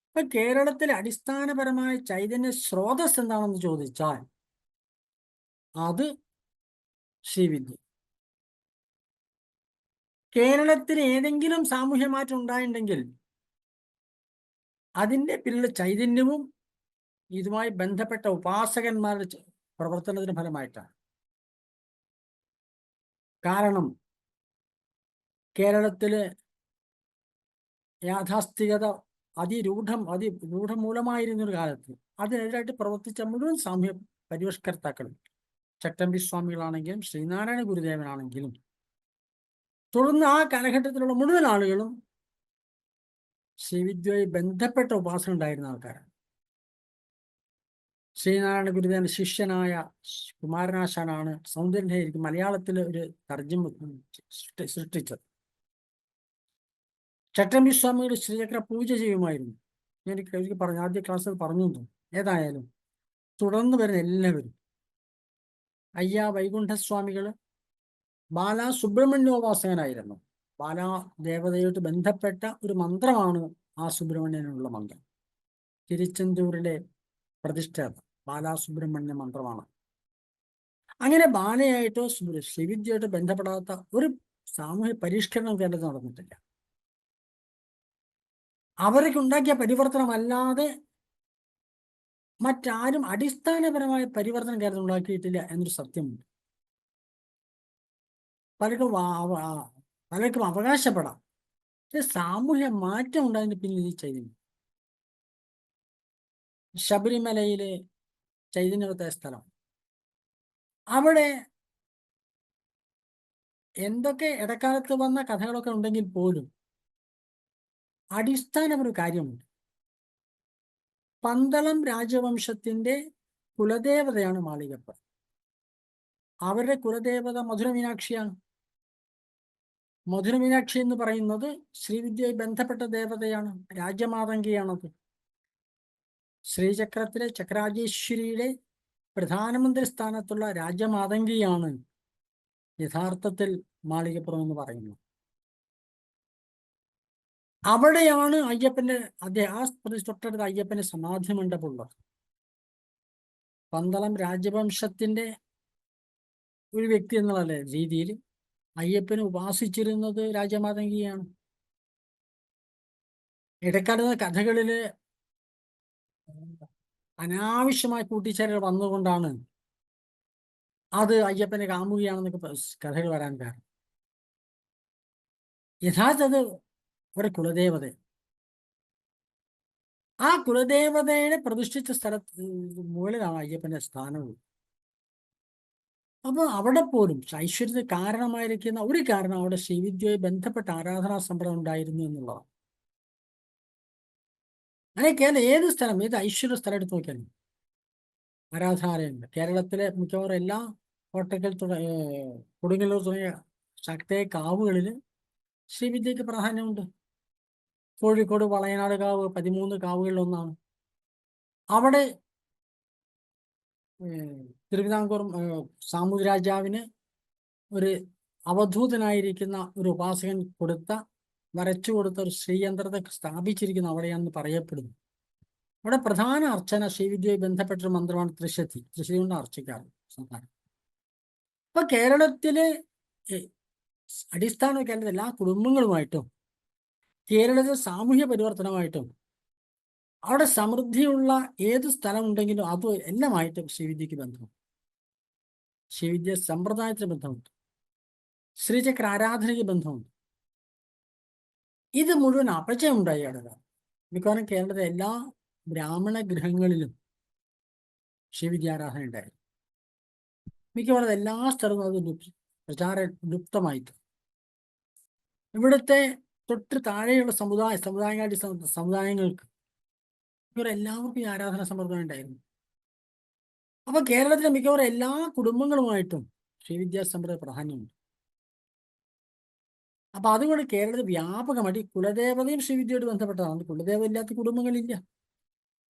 Speaker 2: ഇപ്പൊ കേരളത്തിലെ അടിസ്ഥാനപരമായ ചൈതന്യ സ്രോതസ് എന്താണെന്ന് ചോദിച്ചാൽ അത് ശ്രീവിദ്യ. കേരളത്തിന് ഏതെങ്കിലും സാമൂഹ്യ മാറ്റം ഉണ്ടായിട്ടുണ്ടെങ്കിൽ അതിൻ്റെ പിന്നിൽ ചൈതന്യവും ഇതുമായി ബന്ധപ്പെട്ട ഉപാസകന്മാരുടെ പ്രവർത്തനത്തിന് ഫലമായിട്ടാണ്. കാരണം കേരളത്തില് യാഥാസ്ഥികത അതിരൂഢമൂലമായിരുന്നൊരു കാലത്ത് അതിനെതിരായിട്ട് പ്രവർത്തിച്ച മുഴുവൻ സാമൂഹ്യ പരിഷ്കർത്താക്കളും ചട്ടമ്പി സ്വാമികളാണെങ്കിലും ശ്രീനാരായണ ഗുരുദേവനാണെങ്കിലും തുടർന്ന് ആ കാലഘട്ടത്തിലുള്ള മുഴുവൻ ആളുകളും ശ്രീവിദ്യയുമായി ബന്ധപ്പെട്ട ഉപാസന ഉണ്ടായിരുന്ന ആൾക്കാരാണ്. ശ്രീനാരായണ ഗുരുദേവന്റെ ശിഷ്യനായ കുമാരനാശാനാണ് സൗന്ദര്യലഹരിക്ക് മലയാളത്തിൽ ഒരു തർജ്ജമ സൃഷ്ടിച്ചത്. ചട്ടമ്പി സ്വാമികൾ ശ്രീചക്ര പൂജ ചെയ്യുമായിരുന്നു. ഞാൻ എനിക്ക് പറഞ്ഞു, ആദ്യ ക്ലാസ്സിൽ പറഞ്ഞു തോന്നുന്നു. ഏതായാലും തുടർന്ന് വരുന്ന എല്ലാവരും അയ്യ വൈകുണ്ഠസ്വാമികള് ബാലാ സുബ്രഹ്മണ്യോപാസകനായിരുന്നു. ബാലാ ദേവതയായിട്ട് ബന്ധപ്പെട്ട ഒരു മന്ത്രമാണ് ആ സുബ്രഹ്മണ്യനുള്ള മന്ത്രം. തിരുച്ചെന്തൂരിലെ പ്രതിഷ്ഠ ബാലാസുബ്രഹ്മണ്യ മന്ത്രമാണ്. അങ്ങനെ ബാലയായിട്ടോ ശ്രീവിദ്യയായിട്ടോ ബന്ധപ്പെടാത്ത ഒരു സാമൂഹ്യ പരിഷ്കരണം കേരളത്തിൽ നടന്നിട്ടില്ല. അവർക്ക് ഉണ്ടാക്കിയ പരിവർത്തനമല്ലാതെ മറ്റാരും അടിസ്ഥാനപരമായ പരിവർത്തനം കേരളത്തിൽ ഉണ്ടാക്കിയിട്ടില്ല എന്നൊരു സത്യമുണ്ട്. പലർക്കും അവകാശപ്പെടാം. പക്ഷെ സാമൂഹ്യ മാറ്റം ഉണ്ടായതിന് പിന്നിൽ ഈ ചൈതന്യം. ശബരിമലയിലെ ചൈതന്യവത്തായ സ്ഥലം, അവിടെ എന്തൊക്കെ ഇടക്കാലത്ത് വന്ന കഥകളൊക്കെ ഉണ്ടെങ്കിൽ പോലും അടിസ്ഥാനപരമായ കാര്യമുണ്ട്. പന്തളം രാജവംശത്തിന്റെ കുലദേവതയാണ് മാളികപ്പുറം. അവരുടെ കുലദേവത മധുരമീനാക്ഷിയാണ്. മധുരമീനാക്ഷി എന്ന് പറയുന്നത് ശ്രീവിദ്യയുമായി ബന്ധപ്പെട്ട ദേവതയാണ്, രാജ്യമാതങ്കിയാണത്. ശ്രീചക്രത്തിലെ ചക്രാജേശ്വരിയുടെ പ്രധാനമന്ത്രി സ്ഥാനത്തുള്ള രാജ്യമാതങ്കിയാണ് യഥാർത്ഥത്തിൽ മാളികപ്പുറം എന്ന് പറയുന്നത്. അവിടെയാണ് അയ്യപ്പന്റെ ആ തൊട്ടടുത്ത് അയ്യപ്പന്റെ സമാധി മണ്ഡപമുള്ളത്. പന്തളം രാജവംശത്തിന്റെ ഒരു വ്യക്തി എന്നുള്ള രീതിയിൽ അയ്യപ്പനെ ഉപാസിച്ചിരുന്നത് രാജമാതങ്കിയാണ്. ഇടക്കാലത്തെ കഥകളില് അനാവശ്യമായ കൂട്ടിച്ചേരൽ വന്നുകൊണ്ടാണ് അത് അയ്യപ്പനെ കാമുകയാണെന്നൊക്കെ കഥകൾ വരാൻ കാരണം. യഥാർത്ഥത് ഒരു കുലദേവത, ആ കുലദേവതയെ പ്രതിഷ്ഠിച്ച സ്ഥലത്ത് മുകളിലാണ് അയ്യപ്പന്റെ സ്ഥാനവും. അപ്പോൾ അവിടെ പോലും ഐശ്വര്യത്തിന് കാരണമായിരിക്കുന്ന ഒരു കാരണം അവിടെ ശ്രീവിദ്യയുമായി ബന്ധപ്പെട്ട ആരാധനാ സമ്പ്രദായം ഉണ്ടായിരുന്നു എന്നുള്ളതാണ്. അങ്ങനെ കേരളം ഏത് സ്ഥലം, ഏത് ഐശ്വര്യ സ്ഥലം എടുത്ത് നോക്കിയാലും ആരാധനാലയമുണ്ട്. കേരളത്തിലെ മിക്കവാറും എല്ലാ കോട്ടക്കൽ കൊടുങ്ങല്ലൂർ തുടങ്ങിയ ശക്തയ കാവുകളിൽ ശ്രീവിദ്യക്ക് പ്രാധാന്യമുണ്ട്. കോഴിക്കോട് വളയനാട് കാവ് 13 കാവുകളിലൊന്നാണ്. അവിടെ തിരുവിതാംകൂർ സാമൂതിരാജാവിന് ഒരു അവധൂതനായിരിക്കുന്ന ഒരു ഉപാസകൻ വരച്ചു കൊടുത്ത ഒരു ശ്രീയന്ത്രത്തെ സ്ഥാപിച്ചിരിക്കുന്ന അവിടെയാണെന്ന് പറയപ്പെടുന്നു. അവിടെ പ്രധാന അർച്ചന ശ്രീവിദ്യയുമായി ബന്ധപ്പെട്ടൊരു മന്ത്രമാണ് ത്രിശതി. ത്രിശതി കൊണ്ട് അർച്ചിക്കാറ് സംസ്ഥാനം. അപ്പൊ കേരളത്തിലെ അടിസ്ഥാന കേരളത്തിലെ എല്ലാ കുടുംബങ്ങളുമായിട്ടും കേരളത്തിലെ സാമൂഹ്യ പരിവർത്തനമായിട്ടും അവിടെ സമൃദ്ധിയുള്ള ഏത് സ്ഥലം ഉണ്ടെങ്കിലും അത് എല്ലാമായിട്ടും ശ്രീവിദ്യക്ക് ബന്ധമുണ്ട്. ശ്രീവിദ്യ സമ്പ്രദായത്തിന് ബന്ധമുണ്ട്. ശ്രീചക്ര ആരാധനയ്ക്ക് ബന്ധമുണ്ട്. ഇത് മുഴുവൻ അപചയമുണ്ടായി അവിടെ. മിക്കവാറും കേരളത്തിലെ എല്ലാ ബ്രാഹ്മണ ഗൃഹങ്ങളിലും ശ്രീവിദ്യാരാധന ഉണ്ടായിരുന്നു. മിക്കവാറും എല്ലാ സ്ഥലവും അത് ലുപ്തമായിട്ട്. ഇവിടുത്തെ തൊട്ട് താഴെയുള്ള സമുദായങ്ങൾക്ക് ഇവരെല്ലാവർക്കും ഈ ആരാധന സമ്പ്രദായം ഉണ്ടായിരുന്നു. അപ്പൊ കേരളത്തിലെ മിക്കവാറും എല്ലാ കുടുംബങ്ങളുമായിട്ടും ശ്രീവിദ്യാ സമ്പ്രദായ പ്രാധാന്യമുണ്ട്. അപ്പൊ അതുകൊണ്ട് കേരളത്തിൽ വ്യാപകമായിട്ട് കുലദേവതയും ശ്രീവിദ്യയോട് ബന്ധപ്പെട്ടതാണ്. കുലദേവത ഇല്ലാത്ത കുടുംബങ്ങളില്ല.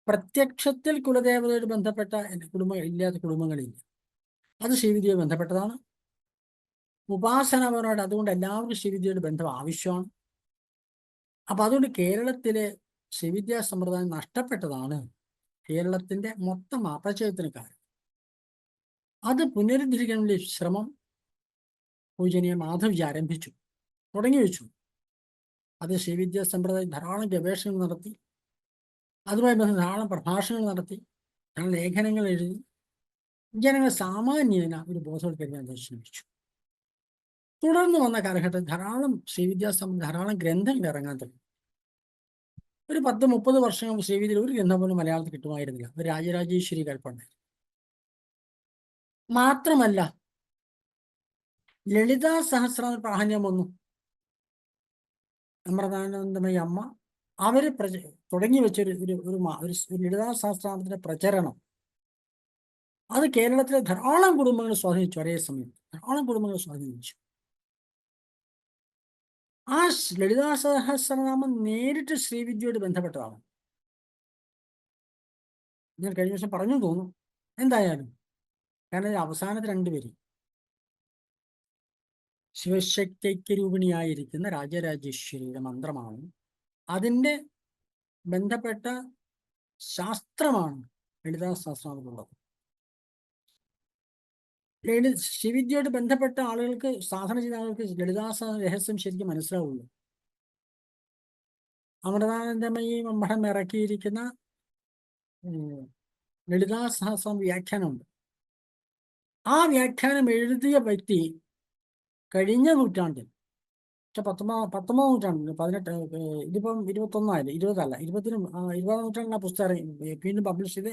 Speaker 2: പ്രത്യക്ഷത്തിൽ കുലദേവതയോട് ബന്ധപ്പെട്ട ഇല്ലാത്ത കുടുംബങ്ങളില്ല. അത് ശ്രീവിദ്യയോട് ബന്ധപ്പെട്ടതാണ്. ഉപാസനപരമായിട്ട് അതുകൊണ്ട് എല്ലാവർക്കും ശ്രീവിദ്യയോട് ബന്ധം ആവശ്യമാണ്. അപ്പൊ അതുകൊണ്ട് കേരളത്തിലെ ശ്രീവിദ്യാ സമ്പ്രദായം നഷ്ടപ്പെട്ടതാണ് കേരളത്തിന്റെ മൊത്തം അപചയത്തിന് കാരണം. അത് പുനരുദ്ധരിക്കാനുള്ള ശ്രമം പൂജനീയ മാധവ്ജി ആരംഭിച്ചു, തുടങ്ങി വെച്ചു. അത് ശ്രീവിദ്യാ സമ്പ്രദായം ധാരാളം ഗവേഷണങ്ങൾ നടത്തി, അതുമായി ബന്ധം ധാരാളം പ്രഭാഷണങ്ങൾ നടത്തി, ധാരാളം ലേഖനങ്ങൾ എഴുതി ജനങ്ങൾ സാമാന്യേന ഒരു ബോധവൽക്കരിക്കാൻ ശ്രമിച്ചു. തുടർന്ന് വന്ന കാലഘട്ടത്തിൽ ധാരാളം ധാരാളം ഗ്രന്ഥങ്ങൾ ഇറങ്ങാൻ തുടങ്ങി. ഒരു 10-30 വർഷം ശ്രീവിദ്യയിൽ ഒരു ഗ്രന്ഥം പോലും മലയാളത്തിൽ കിട്ടുമായിരുന്നില്ല. ഒരു രാജരാജേശ്വരി കൽപ്പന. മാത്രമല്ല ലളിതാ സഹസ്രനാമ പ്രാധാന്യം വന്നു. അമൃതാനന്ദമയി അമ്മ അവര് തുടങ്ങി വെച്ചൊരു ലളിതാ സഹസ്രനാമത്തിന്റെ പ്രചരണം അത് കേരളത്തിലെ ധാരാളം കുടുംബങ്ങൾ സ്വാധീനിച്ചു. ഒരേ സമയം ധാരാളം കുടുംബങ്ങൾ സ്വാധീനിച്ചു. ആ ലളിതാ സഹസ്രനാമം നേരിട്ട് ശ്രീവിദ്യയോട് ബന്ധപ്പെട്ടതാണ്. ഞാൻ കഴിഞ്ഞ ദിവസം പറഞ്ഞു തോന്നുന്നു. എന്തായാലും കാരണം അവസാനത്തെ 2 പേര് ശിവശക്തിരൂപിണിയായിരിക്കുന്ന രാജരാജേശ്വരിയുടെ മന്ത്രമാണ്. അതിൻ്റെ ബന്ധപ്പെട്ട ശാസ്ത്രമാണ് ലളിതാ സഹസ്രനാമത്തിലുള്ളത്. ശ്രീവിദ്യയോട് ബന്ധപ്പെട്ട ആളുകൾക്ക്, സാധന ചെയ്ത ആളുകൾക്ക് ലളിതാ രഹസ്യം ശരിക്കും മനസ്സിലാവുള്ളൂ. അമൃതാനന്ദമയി മഠം ഇറക്കിയിരിക്കുന്ന ലളിതാ സഹസ്രം വ്യാഖ്യാനമുണ്ട്. ആ വ്യാഖ്യാനം എഴുതിയ വ്യക്തി കഴിഞ്ഞ നൂറ്റാണ്ടിൽ, 19 നൂറ്റാണ്ടിൽ, ഇതിപ്പം 21 20 20-ാം നൂറ്റാണ്ടിൽ ആ പുസ്തകം വീണ്ടും പബ്ലിഷ് ചെയ്ത്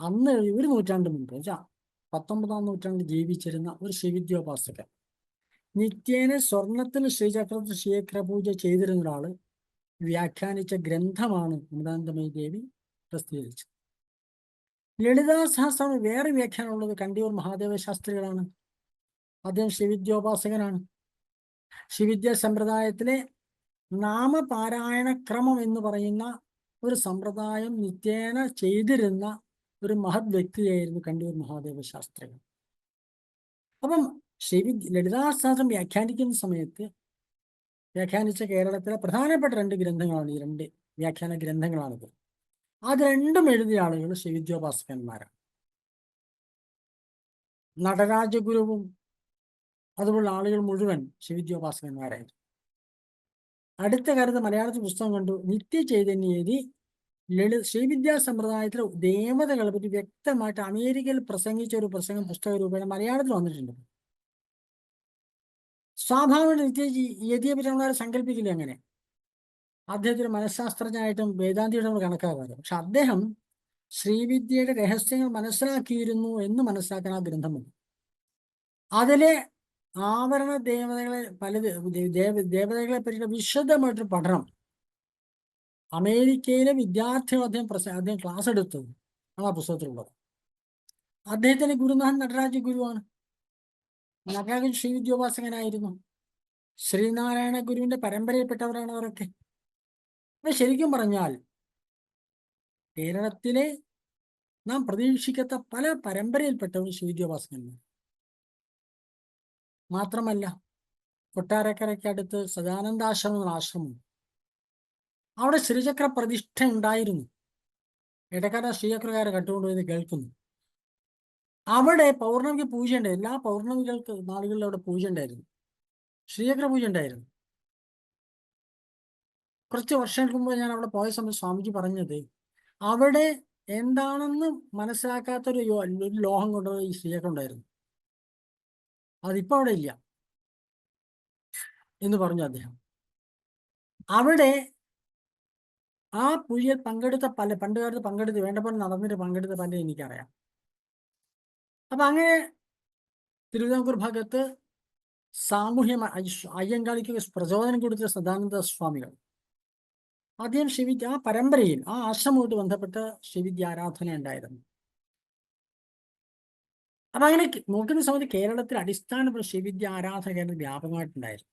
Speaker 2: അന്ന് ഒരു നൂറ്റാണ്ട് മുമ്പ് 19-ാം നൂറ്റാണ്ടിൽ ജീവിച്ചിരുന്ന ഒരു ശ്രീവിദ്യോപാസകൻ, നിത്യേന സ്വർണത്തിന് ശ്രീചക്രത്തിൽ ശ്രീചക്രപൂജ ചെയ്തിരുന്ന ഒരാള് വ്യാഖ്യാനിച്ച ഗ്രന്ഥമാണ് അമൃതാനന്ദമയി ദേവി പ്രസിദ്ധീകരിച്ചത്. ലളിതാ സഹസ്രം വേറെ വ്യാഖ്യാനമുള്ളത് കണ്ടിയൂർ മഹാദേവ ശാസ്ത്രികളാണ്. അദ്ദേഹം ശ്രീവിദ്യോപാസകനാണ്. ശ്രീവിദ്യാ സമ്പ്രദായത്തിലെ നാമപാരായണ ക്രമം എന്ന് പറയുന്ന ഒരു സമ്പ്രദായം നിത്യേന ചെയ്തിരുന്ന ഒരു മഹത് വ്യക്തിയായിരുന്നു കണ്ടിയൂർ മഹാദേവ ശാസ്ത്രികൾ. അപ്പം ലളിതാ സഹസ്രം വ്യാഖ്യാനിക്കുന്ന സമയത്ത് വ്യാഖ്യാനിച്ച കേരളത്തിലെ പ്രധാനപ്പെട്ട 2 ഗ്രന്ഥങ്ങളാണ് ഈ 2 വ്യാഖ്യാന ഗ്രന്ഥങ്ങളാണിത്. അത് രണ്ടും എഴുതിയ ആളുകൾ ശ്രീവിദ്യോപാസകന്മാരാണ്. നടരാജഗുരുവും അതുപോലുള്ള ആളുകൾ മുഴുവൻ ശ്രീവിദ്യോപാസകന്മാരായിരുന്നു. അടുത്ത കാലത്ത് മലയാളത്തിൽ പുസ്തകം കണ്ടു, നിത്യചൈതന്യേതി ശ്രീവിദ്യാ സമ്പ്രദായത്തിലെ ദേവതകളെ പറ്റി വ്യക്തമായിട്ട് അമേരിക്കയിൽ പ്രസംഗിച്ച ഒരു പ്രസംഗം പുസ്തക രൂപേണ മലയാളത്തിൽ വന്നിട്ടുണ്ട്. സ്വാഭാവിക യതിയെ പറ്റി നമ്മളാരും സങ്കല്പിക്കില്ല. അങ്ങനെ അദ്ദേഹത്തിന് മനഃശാസ്ത്രജ്ഞനായിട്ടും വേദാന്തിയായിട്ടും നമ്മൾ കണക്കാക്കാറ്. പക്ഷെ അദ്ദേഹം ശ്രീവിദ്യയുടെ രഹസ്യങ്ങൾ മനസ്സിലാക്കിയിരുന്നു എന്ന് മനസ്സിലാക്കാൻ ആ ഗ്രന്ഥം വന്നു. അതിലെ ആവരണ ദേവതകളെ ദേവതകളെ പറ്റിയുള്ള വിശദമായിട്ടൊരു പഠനം അമേരിക്കയിലെ വിദ്യാർത്ഥികൾ അദ്ദേഹം ക്ലാസ് എടുത്തത് ആണ് ആ പുസ്തകത്തിലുള്ളത്. അദ്ദേഹത്തിന്റെ ഗുരുനാഥൻ നടരാജ ഗുരുവാണ്. നടരാജൻ ശ്രീവിദ്യോപാസകനായിരുന്നു. ശ്രീനാരായണ ഗുരുവിന്റെ പരമ്പരയിൽപ്പെട്ടവരാണ് അവരൊക്കെ. അപ്പൊ ശരിക്കും പറഞ്ഞാൽ കേരളത്തിലെ നാം പ്രതീക്ഷിക്കാത്ത പല പരമ്പരയിൽപ്പെട്ടവർ ശ്രീവിദ്യോപാസകന്മാർ. മാത്രമല്ല കൊട്ടാരക്കരയ്ക്ക് അടുത്ത് സദാനന്ദാശ്രമം എന്ന ആശ്രമം, അവിടെ ശ്രീചക്ര പ്രതിഷ്ഠ ഉണ്ടായിരുന്നു. ഇടക്കാല ശ്രീചക്രകാരെ കട്ടുകൊണ്ടുപോയി കേൾക്കുന്നു. അവിടെ പൗർണമിക്ക് പൂജ ഉണ്ടായിരുന്നു. എല്ലാ പൗർണമികൾക്ക് നാളുകളിൽ അവിടെ പൂജ ഉണ്ടായിരുന്നു, ശ്രീചക്ര പൂജ ഉണ്ടായിരുന്നു. കുറച്ച് വർഷങ്ങൾക്ക് മുമ്പ് ഞാൻ അവിടെ പോയ സമയത്ത് സ്വാമിജി പറഞ്ഞത് അവിടെ എന്താണെന്ന് മനസ്സിലാക്കാത്തൊരു ലോഹം കൊണ്ടുപോയി ഈ ശ്രീചക്രം ഉണ്ടായിരുന്നു. അതിപ്പോ അവിടെ ഇല്ല എന്ന് പറഞ്ഞു അദ്ദേഹം. അവിടെ ആ പൂജയിൽ പങ്കെടുത്ത പണ്ടുകാലത്ത് വേണ്ട പോലെ നടന്നിട്ട് പങ്കെടുത്ത പല എനിക്കറിയാം. അപ്പൊ അങ്ങനെ തിരുവിതാംകൂർ ഭാഗത്ത് സാമൂഹ്യ അയ്യങ്കാളിക്ക് പ്രചോദനം കൊടുത്ത സദാനന്ദ സ്വാമികൾ, അദ്ദേഹം ആ പരമ്പരയിൽ ആ ആശ്രമവുമായിട്ട് ബന്ധപ്പെട്ട ശ്രീവിദ്യ ആരാധന ഉണ്ടായിരുന്നു. അപ്പൊ അങ്ങനെ നോക്കുന്ന സമയത്ത് കേരളത്തിൽ അടിസ്ഥാന ശ്രീവിദ്യ ആരാധന കേന്ദ്രം വ്യാപകമായിട്ടുണ്ടായിരുന്നു.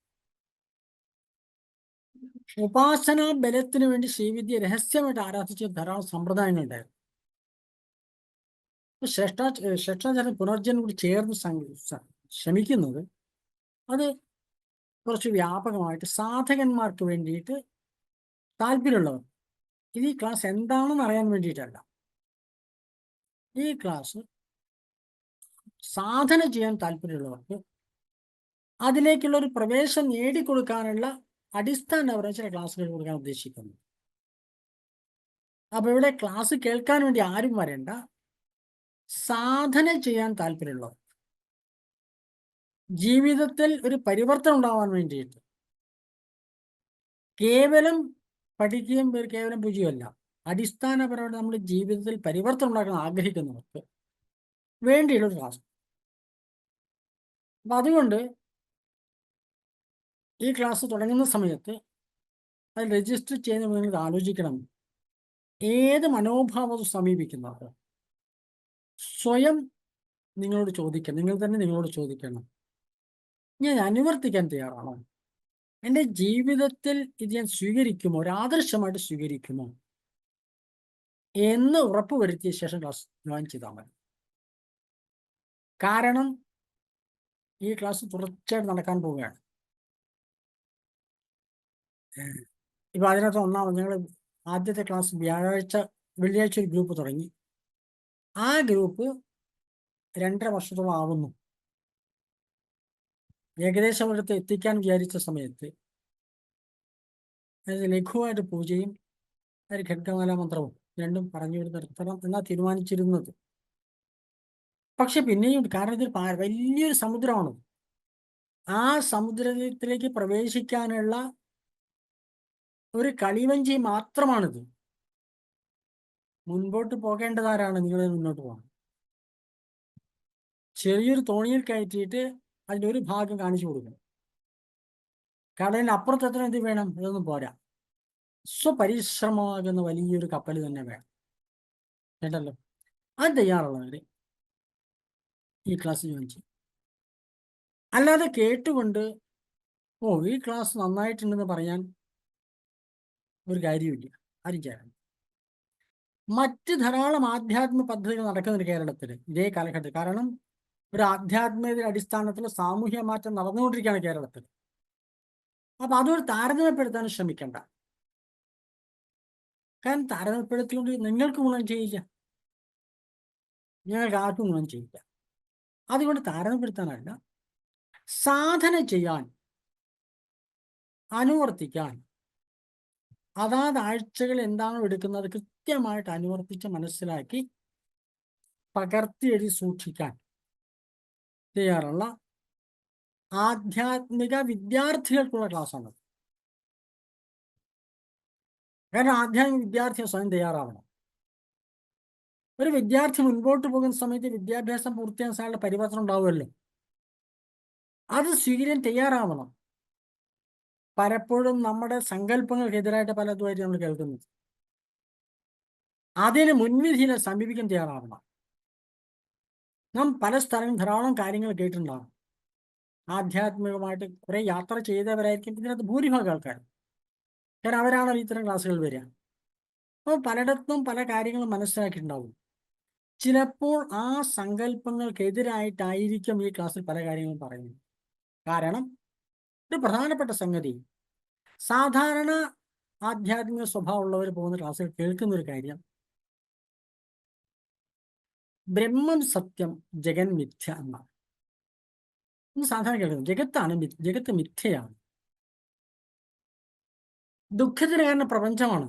Speaker 2: ഉപാസനാ ബലത്തിന് വേണ്ടി ശ്രീവിദ്യ രഹസ്യമായിട്ട് ആരാധിച്ച ധാരാളം സമ്പ്രദായങ്ങളുണ്ടായിരുന്നു. ശ്രേഷ്ഠാചാര്യ പുനർജന്മം കൂടി ചേർന്ന് ശ്രമിക്കുന്നത് അത് കുറച്ച് വ്യാപകമായിട്ട് സാധകന്മാർക്ക് വേണ്ടിയിട്ട് താല്പര്യമുള്ളവർ. ഇത് ഈ ക്ലാസ് എന്താണെന്ന് അറിയാൻ വേണ്ടിയിട്ടല്ല. ഈ ക്ലാസ് സാധന ചെയ്യാൻ താല്പര്യമുള്ളവർക്ക് അതിലേക്കുള്ള ഒരു പ്രവേശം നേടിക്കൊടുക്കാനുള്ള അടിസ്ഥാനപരമായ ചില ക്ലാസ്സുകൾ കൊടുക്കാൻ ഉദ്ദേശിക്കുന്നു. അപ്പൊ ഇവിടെ ക്ലാസ് കേൾക്കാൻ വേണ്ടി ആരും വരേണ്ട, സാധന ചെയ്യാൻ താല്പര്യമുള്ളവർ, ജീവിതത്തിൽ ഒരു പരിവർത്തനം ഉണ്ടാവാൻ വേണ്ടിയിട്ട്, കേവലം പഠിക്കുകയും കേവലം പൂജയുമല്ല, അടിസ്ഥാനപരമായിട്ട് നമ്മുടെ ജീവിതത്തിൽ പരിവർത്തനം ഉണ്ടാക്കാൻ ആഗ്രഹിക്കുന്നവർക്ക് വേണ്ടിയുള്ള ക്ലാസ്. അപ്പൊ അതുകൊണ്ട് ഈ ക്ലാസ് തുടങ്ങുന്ന സമയത്ത് അത് രജിസ്റ്റർ ചെയ്യുന്ന നിങ്ങൾ ആലോചിക്കണം, ഏത് മനോഭാവം സമീപിക്കുന്നത് സ്വയം നിങ്ങളോട് ചോദിക്കണം. നിങ്ങൾ തന്നെ നിങ്ങളോട് ചോദിക്കണം, ഞാൻ അനുവർത്തിക്കാൻ തയ്യാറാണോ? എൻ്റെ ജീവിതത്തിൽ ഇത് ഞാൻ സ്വീകരിക്കുമോ, ഒരു ആദർശമായിട്ട് സ്വീകരിക്കുമോ എന്ന് ഉറപ്പുവരുത്തിയ ശേഷം ക്ലാസ് ജോയിൻ ചെയ്താൽ മതി. കാരണം ഈ ക്ലാസ് തുടർച്ചയായിട്ട് നടക്കാൻ പോവുകയാണ്. ഇപ്പൊ അതിനകത്ത് ഒന്നാമത് ഞങ്ങൾ ആദ്യത്തെ ക്ലാസ് വെള്ളിയാഴ്ച ഒരു ഗ്രൂപ്പ് തുടങ്ങി. ആ ഗ്രൂപ്പ് 2.5 വർഷത്തോളം ആവുന്നു. ഏകദേശം അവിടുത്തെ എത്തിക്കാൻ വിചാരിച്ച സമയത്ത് അതായത് ലഘുവായിട്ട് പൂജയും ഒരു ഖഡ്ഗമാല മന്ത്രവും രണ്ടും പറഞ്ഞു നിർത്തണം എന്നാ തീരുമാനിച്ചിരുന്നത്. പക്ഷെ പിന്നെയും കാരണം ഇത് വലിയൊരു സമുദ്രമാണ്. ആ സമുദ്രത്തിലേക്ക് പ്രവേശിക്കാനുള്ള ഒരു കളിവഞ്ചി മാത്രമാണിത്. മുൻപോട്ട് പോകേണ്ടതാരാണ്? നിങ്ങൾ മുന്നോട്ട് പോകണം. ചെറിയൊരു തോണിയിൽ കയറ്റിയിട്ട് അതിൻ്റെ ഒരു ഭാഗം കാണിച്ചു കൊടുക്കണം. കടലിന് അപ്പുറത്ത് എത്ര എന്ത് വേണം? ഇതൊന്നും പോരാ. സ്വപരിശ്രമമാകുന്ന വലിയൊരു കപ്പൽ തന്നെ വേണം. കേട്ടല്ലോ? അത് തയ്യാറുള്ളവർ ഈ ക്ലാസ് ജോയിൻ ചെയ്യും. അല്ലാതെ കേട്ടുകൊണ്ട് ഈ ക്ലാസ് നന്നായിട്ടുണ്ടെന്ന് പറയാൻ ഒരു കാര്യമില്ല. ആരും ചേരണം. മറ്റ് ധാരാളം ആധ്യാത്മിക പദ്ധതികൾ നടക്കുന്നുണ്ട് കേരളത്തിൽ ഇതേ കാലഘട്ടത്തിൽ. കാരണം ഒരു ആധ്യാത്മികതയുടെ അടിസ്ഥാനത്തിൽ സാമൂഹ്യ മാറ്റം നടന്നുകൊണ്ടിരിക്കുകയാണ് കേരളത്തിൽ. അപ്പൊ അതൊരു താരതമ്യപ്പെടുത്താൻ ശ്രമിക്കണ്ട. കാരണം താരതമ്യപ്പെടുത്തിക്കൊണ്ട് നിങ്ങൾക്ക് ഗുണം ചെയ്യില്ല, ഞങ്ങൾക്ക് ആർക്കും ഗുണം ചെയ്യില്ല. അതുകൊണ്ട് താരതമ്യപ്പെടുത്താനല്ല, സാധന ചെയ്യാൻ, അനുവർത്തിക്കാൻ, അതാത് ആഴ്ചകൾ എന്താണോ എടുക്കുന്നത് കൃത്യമായിട്ട് അനുവർത്തിച്ച് മനസ്സിലാക്കി പകർത്തി എഴുതി സൂക്ഷിക്കാൻ തയ്യാറുള്ള ആധ്യാത്മിക വിദ്യാർത്ഥികൾക്കുള്ള ക്ലാസ്സാണ്. കാരണം ആധ്യാത്മിക വിദ്യാർത്ഥികൾ സ്വയം തയ്യാറാവണം. ഒരു വിദ്യാർത്ഥി മുൻപോട്ട് പോകുന്ന സമയത്ത് വിദ്യാഭ്യാസം പൂർത്തിയാൻ സാധനങ്ങളുടെ പരിവർത്തനം ഉണ്ടാവുമല്ലോ, അത് സ്വീകരിക്കാൻ തയ്യാറാവണം. പലപ്പോഴും നമ്മുടെ സങ്കല്പങ്ങൾക്കെതിരായിട്ട് പലതുമായിട്ട് നമ്മൾ കേൾക്കുന്നത്. അതിന് മുൻവിധിയെ സമീപിക്കാൻ തയ്യാറാവണം. നാം പല സ്ഥലങ്ങളും ധാരാളം കാര്യങ്ങൾ കേട്ടിട്ടുണ്ടാകും. ആധ്യാത്മികമായിട്ട് കുറെ യാത്ര ചെയ്തവരായിരിക്കും ഇതിനകത്ത് ഭൂരിഭാഗം ആൾക്കാർ. കാരണം അവരാണല്ലോ ഇത്തരം ക്ലാസ്സുകൾ വരിക. അപ്പോൾ പലയിടത്തും പല കാര്യങ്ങളും മനസ്സിലാക്കിയിട്ടുണ്ടാവും. ചിലപ്പോൾ ആ സങ്കല്പങ്ങൾക്കെതിരായിട്ടായിരിക്കും ഈ ക്ലാസ്സിൽ പല കാര്യങ്ങളും പറയുന്നത്. കാരണം ഒരു പ്രധാനപ്പെട്ട സംഗതി, സാധാരണ ആധ്യാത്മിക സ്വഭാവമുള്ളവർ പോകുന്ന ക്ലാസ്സിൽ കേൾക്കുന്ന ഒരു കാര്യം, ബ്രഹ്മം സത്യം ജഗൻ മിഥ്യ എന്നാണ്. സാധാരണ കേൾക്കുന്നത് ജഗത്ത് മിഥ്യയാണ്, ദുഃഖത്തിന് കാരണം പ്രപഞ്ചമാണ്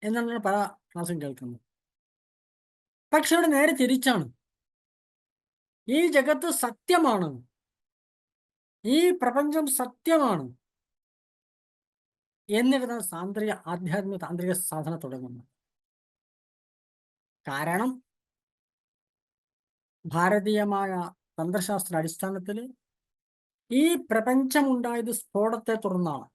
Speaker 2: എന്നാണ് പല ക്ലാസ്സും കേൾക്കുന്നത്. പക്ഷെ ഇവിടെ നേരെ തിരിച്ചാണ്. ഈ ജഗത്ത് സത്യമാണ്, ഈ പ്രപഞ്ചം സത്യമാണ് എന്നിരുന്ന ആധ്യാത്മിക താന്ത്രിക സാധന തുടങ്ങുന്നു. കാരണം ഭാരതീയമായ തന്ത്രശാസ്ത്ര അടിസ്ഥാനത്തിൽ ഈ പ്രപഞ്ചമുണ്ടായത് സ്ഫോടത്തെ തുടർന്നാണ്.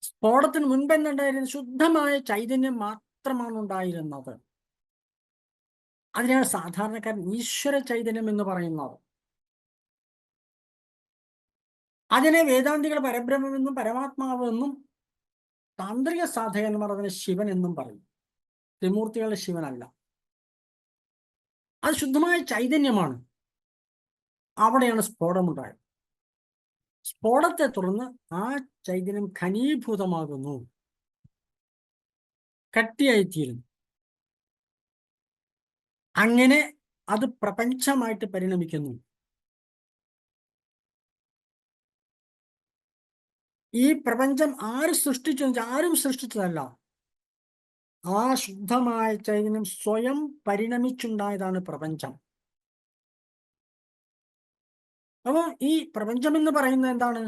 Speaker 2: സ്ഫോടത്തിന് മുൻപ് എന്തുണ്ടായിരുന്നത്? ശുദ്ധമായ ചൈതന്യം മാത്രമാണ് ഉണ്ടായിരുന്നത്. അതിനാണ് സാധാരണക്കാരൻ ഈശ്വര ചൈതന്യം എന്ന് പറയുന്നത്. അതിനെ വേദാന്തികൾ പരബ്രഹ്മമെന്നും പരമാത്മാവെന്നും താന്ത്രിക സാധകന്മാർ അതിനെ ശിവൻ എന്നും പറയും. ത്രിമൂർത്തികളുടെ ശിവനല്ല, അത് ശുദ്ധമായ ചൈതന്യമാണ്. അവിടെയാണ് സ്ഫോടമുണ്ടായത്. സ്ഫോടത്തെ തുടർന്ന് ആ ചൈതന്യം ഘനീഭൂതമാകുന്നു, കട്ടിയായിത്തീരുന്നു. അങ്ങനെ അത് പ്രപഞ്ചമായിട്ട് പരിണമിക്കുന്നു. ഈ പ്രപഞ്ചം ആര് സൃഷ്ടിച്ചു എന്ന് വെച്ചാൽ ആരും സൃഷ്ടിച്ചതല്ല. ആ ശുദ്ധമായ ചൈതന്യം സ്വയം പരിണമിച്ചുണ്ടായതാണ് പ്രപഞ്ചം. അപ്പോൾ ഈ പ്രപഞ്ചം എന്ന് പറയുന്നത് എന്താണ്?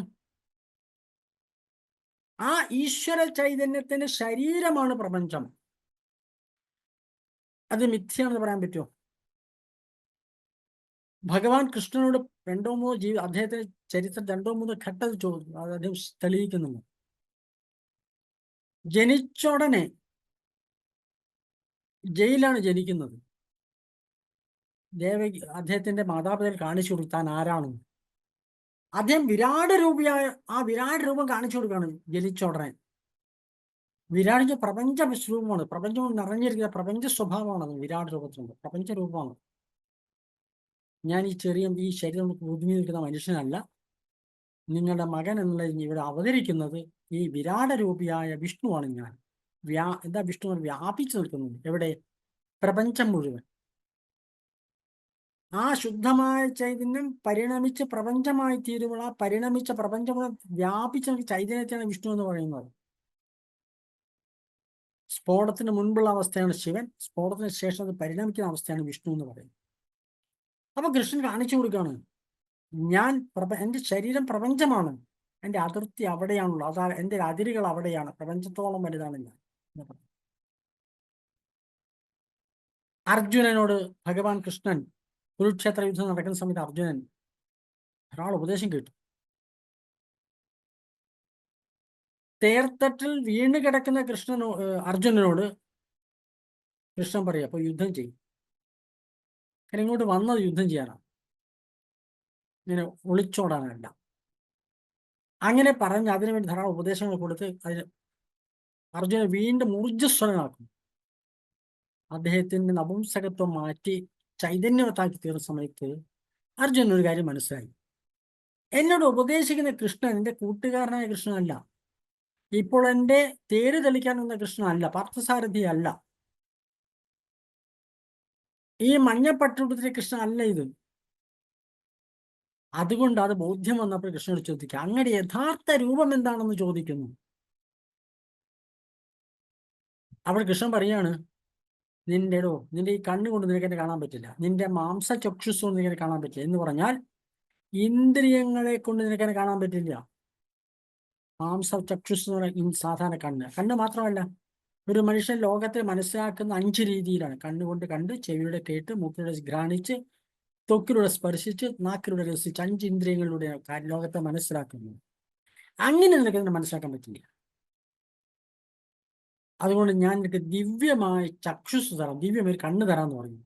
Speaker 2: ആ ഈശ്വര ചൈതന്യത്തിന്റെ ശരീരമാണ് പ്രപഞ്ചം. അത് മിഥ്യയാണെന്ന് പറയാൻ പറ്റുമോ? ഭഗവാൻ കൃഷ്ണനോട് രണ്ടോ മൂന്നോ അദ്ദേഹത്തിന്റെ ചരിത്രം 2-3 ഘട്ടത്തിൽ ചോദിച്ചു, അത് അദ്ദേഹം തെളിയിക്കുന്നുണ്ട്. ജനിച്ചോടനെ ജയിലാണ് ജനിക്കുന്നത്. ദേവകി അദ്ദേഹത്തിന്റെ മാതാപിതാക്കൾ കാണിച്ചു കൊടുത്താൻ ആരാണെന്ന്. അദ്ദേഹം വിരാട് രൂപിയായ ആ വിരാട് രൂപം കാണിച്ചു കൊടുക്കുകയാണ് ജനിച്ചോടനെ. വിരാട് പ്രപഞ്ച രൂപമാണ്, പ്രപഞ്ചം നിറഞ്ഞിരിക്കുന്ന പ്രപഞ്ച സ്വഭാവമാണ്. അത് വിരാട് രൂപത്തിലുണ്ട്, പ്രപഞ്ച രൂപമാണ്. ഞാൻ ഈ ശരീരം ഒതുങ്ങി നിൽക്കുന്ന മനുഷ്യനല്ല. നിങ്ങളുടെ മകൻ എന്നുള്ള ഇവിടെ അവതരിക്കുന്നത് ഈ വിരാട രൂപിയായ വിഷ്ണുവാണ്. ഞാൻ എന്താ വിഷ്ണു വ്യാപിച്ചു നിൽക്കുന്നത് എവിടെ? പ്രപഞ്ചം മുഴുവൻ. ആ ശുദ്ധമായ ചൈതന്യം പരിണമിച്ച് പ്രപഞ്ചമായി തീരുമ്പോൾ ആ പരിണമിച്ച പ്രപഞ്ചം വ്യാപിച്ച ചൈതന്യത്തെയാണ് വിഷ്ണു എന്ന് പറയുന്നത്. സ്ഫോടത്തിന് മുൻപുള്ള അവസ്ഥയാണ് ശിവൻ, സ്ഫോടത്തിന് ശേഷം അത് പരിണമിക്കുന്ന അവസ്ഥയാണ് വിഷ്ണു എന്ന് പറയുന്നത്. അപ്പൊ കൃഷ്ണൻ കാണിച്ചു കൊടുക്കുകയാണ്, എൻ്റെ ശരീരം പ്രപഞ്ചമാണ്, എൻ്റെ അതിർത്തി അവിടെയാണുള്ളൂ, അതാ എൻ്റെ അതിരുകൾ അവിടെയാണ്, പ്രപഞ്ചത്തോളം വലുതാണ് ഞാൻ. അർജുനനോട് ഭഗവാൻ കൃഷ്ണൻ കുരുക്ഷേത്ര യുദ്ധം നടക്കുന്ന സമയത്ത് അർജുനൻ ഉപദേശം കേട്ടു. തേർത്തട്ടിൽ വീണ് കിടക്കുന്ന അർജുനനോട് കൃഷ്ണൻ പറയും, അപ്പൊ യുദ്ധം ചെയ്യും. കാരണം ഇങ്ങോട്ട് വന്നത് യുദ്ധം ചെയ്യാനാണ്, ഇങ്ങനെ ഒളിച്ചോടാനല്ല. അങ്ങനെ പറഞ്ഞ് അതിനുവേണ്ടി ധാരാളം ഉപദേശങ്ങൾ കൊടുത്ത് അതിന് അർജുനൻ വീണ്ടും ഊർജ്ജസ്വലനാക്കും. അദ്ദേഹത്തിന്റെ നപുംസകത്വം മാറ്റി ചൈതന്യവത്താക്കി തീർന്ന സമയത്ത് അർജുനൻ ഒരു കാര്യം മനസ്സിലായി. എന്നോട് ഉപദേശിക്കുന്ന കൃഷ്ണൻ എൻ്റെ കൂട്ടുകാരനായ കൃഷ്ണനല്ല, ഇപ്പോൾ എൻ്റെ തേര് തെളിക്കാൻ വന്ന കൃഷ്ണനല്ല, പാർത്ഥസാരഥി അല്ല, ഈ മഞ്ഞപ്പട്ടുടുത്തിലെ കൃഷ്ണൻ അല്ല ഇത്. അതുകൊണ്ട് അത് ബോധ്യം വന്നപ്പോൾ കൃഷ്ണനോട് ചോദിക്കുക, അങ്ങയുടെ യഥാർത്ഥ രൂപം എന്താണെന്ന് ചോദിക്കുന്നു. അപ്പോൾ കൃഷ്ണൻ പറയാണ്, നിന്റെ ഈ കണ്ണുകൊണ്ട് നിനക്ക് എന്നെ കാണാൻ പറ്റില്ല, നിന്റെ മാംസ ചക്ഷുസ് കൊണ്ട് നിനക്ക് കാണാൻ പറ്റില്ല. എന്ന് പറഞ്ഞാൽ ഇന്ദ്രിയങ്ങളെ കൊണ്ട് നിനക്ക് എന്നെ കാണാൻ പറ്റില്ല. മാംസ ചക്ഷുസ് എന്ന് പറഞ്ഞാൽ സാധാരണ കണ്ണ് മാത്രമല്ല, ഒരു മനുഷ്യൻ ലോകത്തെ മനസ്സിലാക്കുന്ന 5 രീതിയിലാണ്. കണ്ണുകൊണ്ട് കണ്ട്, ചെവിയുടെ കേട്ട്, മൂക്കിലൂടെ ഘ്രാണിച്ച്, ത്വക്കിലൂടെ സ്പർശിച്ച്, നാക്കിലൂടെ രസിച്ച്, 5 ഇന്ദ്രിയങ്ങളിലൂടെ ലോകത്തെ മനസ്സിലാക്കുന്നു. അങ്ങനെ നിനക്ക് അതിനെ മനസ്സിലാക്കാൻ പറ്റില്ല. അതുകൊണ്ട് ഞാൻ നിനക്ക് ദിവ്യമായ ചക്ഷുസ് തരാം, ദിവ്യമായ ഒരു കണ്ണ് തരാമെന്ന് പറഞ്ഞു.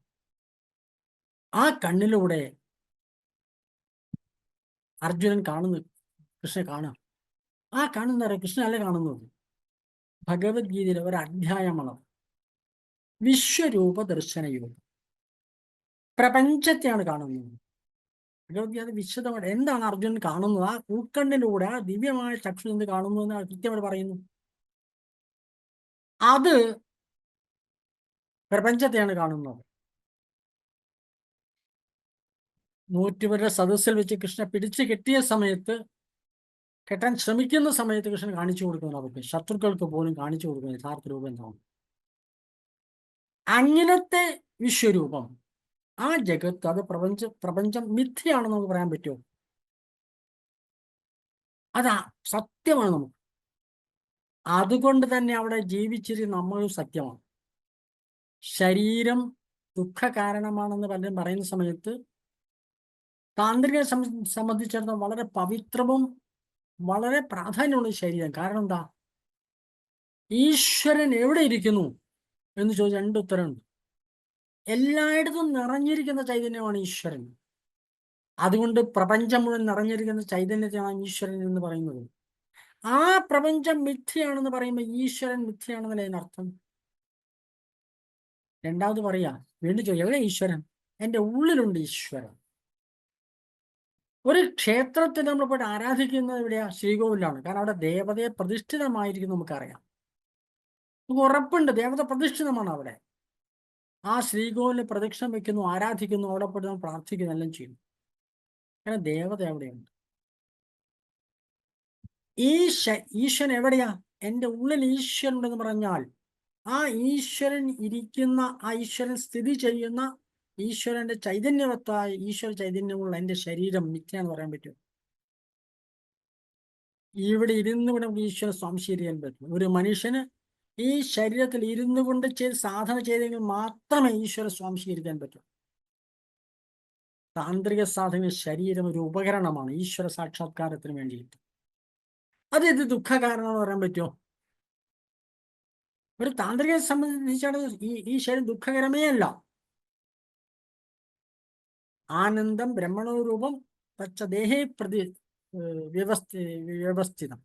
Speaker 2: ആ കണ്ണിലൂടെ അർജുനൻ കാണുന്നു, കൃഷ്ണനെ കാണാം. ആ കാണുന്ന കൃഷ്ണനല്ല കാണുന്നത്, ഭഗവത്ഗീതയിലെ ഒരു അധ്യായമാണ് വിശ്വരൂപ ദർശനയോഗം. പ്രപഞ്ചത്തെയാണ് കാണുന്നത്. ഭഗവത്ഗീത വിശദമായിട്ട് എന്താണ് അർജുനൻ കാണുന്നത്, ആ ഉൾക്കണ്ണിലൂടെ ആ ദിവ്യമായ ചക്ഷു എന്ത് കാണുന്നു എന്ന് കൃത്യമായിട്ട് പറയുന്നു. അത് പ്രപഞ്ചത്തെയാണ് കാണുന്നത്. 100 പേരുടെ സദസ്സിൽ വെച്ച് കൃഷ്ണ പിടിച്ചു കെട്ടിയ സമയത്ത്, കെട്ടാൻ ശ്രമിക്കുന്ന സമയത്ത് കൃഷ്ണൻ കാണിച്ചു കൊടുക്കുന്നു, അവർക്ക് ശത്രുക്കൾക്ക് പോലും കാണിച്ചു കൊടുക്കുന്നു യഥാർത്ഥ രൂപം എന്താണ്. അങ്ങനത്തെ വിശ്വരൂപം, ആ ജഗത്ത്, അത് പ്രപഞ്ചം മിഥ്യയാണെന്ന് നമുക്ക് പറയാൻ പറ്റുമോ? അതാ സത്യമാണ് നമുക്ക്. അതുകൊണ്ട് തന്നെ അവിടെ ജീവിച്ചിരുന്ന നമ്മളും സത്യമാണ്. ശരീരം ദുഃഖ കാരണമാണെന്ന് പലരും പറയുന്ന സമയത്ത് താന്ത്രികരെ സംബന്ധിച്ചിടത്തോളം വളരെ പവിത്രവും വളരെ പ്രാധാന്യമുള്ള ശരീരം. കാരണം എന്താ? ഈശ്വരൻ എവിടെ ഇരിക്കുന്നു എന്ന് ചോദിച്ചാൽ 2 ഉത്തരമുണ്ട്. എല്ലായിടത്തും നിറഞ്ഞിരിക്കുന്ന ചൈതന്യമാണ് ഈശ്വരൻ. അതുകൊണ്ട് പ്രപഞ്ചം മുഴുവൻ നിറഞ്ഞിരിക്കുന്ന ചൈതന്യത്തെയാണ് ഈശ്വരൻ എന്ന് പറയുന്നത്. ആ പ്രപഞ്ചം മിഥ്യയാണെന്ന് പറയുമ്പോൾ ഈശ്വരൻ മിഥ്യയാണെന്നല്ലേ അതിനർത്ഥം? രണ്ടാമത് പറയാ, വീണ്ടും ചോദിക്കുക, എവിടെ ഈശ്വരൻ? എൻ്റെ ഉള്ളിലുണ്ട് ഈശ്വരൻ. ഒരു ക്ഷേത്രത്തിൽ നമ്മൾ പോയിട്ട് ആരാധിക്കുന്നത് എവിടെയാ? ശ്രീകോവിലാണ്. കാരണം അവിടെ ദേവതയെ പ്രതിഷ്ഠിതമായിരിക്കും, നമുക്കറിയാം. നമുക്ക് ഉറപ്പുണ്ട് ദേവത പ്രതിഷ്ഠിതമാണ് അവിടെ. ആ ശ്രീകോവിലിൽ പ്രദക്ഷിണം വെക്കുന്നു, ആരാധിക്കുന്നു, അവിടെ പോയിട്ട് നമ്മൾ പ്രാർത്ഥിക്കുന്നു, എല്ലാം ചെയ്യുന്നു. കാരണം ദേവത എവിടെയുണ്ട്. ഈശ്വരൻ എവിടെയാ? എൻ്റെ ഉള്ളിൽ ഈശ്വരൻ ഉണ്ടെന്ന് പറഞ്ഞാൽ ആ ഈശ്വരൻ ഇരിക്കുന്ന, ആ ഈശ്വരൻ സ്ഥിതി ചെയ്യുന്ന, ഈശ്വരന്റെ ചൈതന്യവത്തായ ഈശ്വര ചൈതന്യമുള്ള എൻ്റെ ശരീരം മിഥ്യാന്ന് പറയാൻ പറ്റും? ഇവിടെ ഇരുന്ന് കൊണ്ട് നമുക്ക് ഈശ്വര സ്വാംശീകരിക്കാൻ പറ്റും. ഒരു മനുഷ്യന് ഈ ശരീരത്തിൽ ഇരുന്നു കൊണ്ട് സാധന ചെയ്തെങ്കിൽ മാത്രമേ ഈശ്വര സ്വാംശീകരിക്കാൻ പറ്റൂ. താന്ത്രിക സാധന ശരീരം ഒരു ഉപകരണമാണ് ഈശ്വര സാക്ഷാത്കാരത്തിന് വേണ്ടിയിട്ട്. ഇത് ദുഃഖകാരണം എന്ന് പറയാൻ പറ്റുമോ? ഒരു താന്ത്രികയെ സംബന്ധിച്ചാണ് ഈ ശരീരം ദുഃഖകരമേ അല്ല. ആനന്ദം ബ്രഹ്മണോരൂപം തച്ചദേഹേ വ്യവസ്ഥിതം.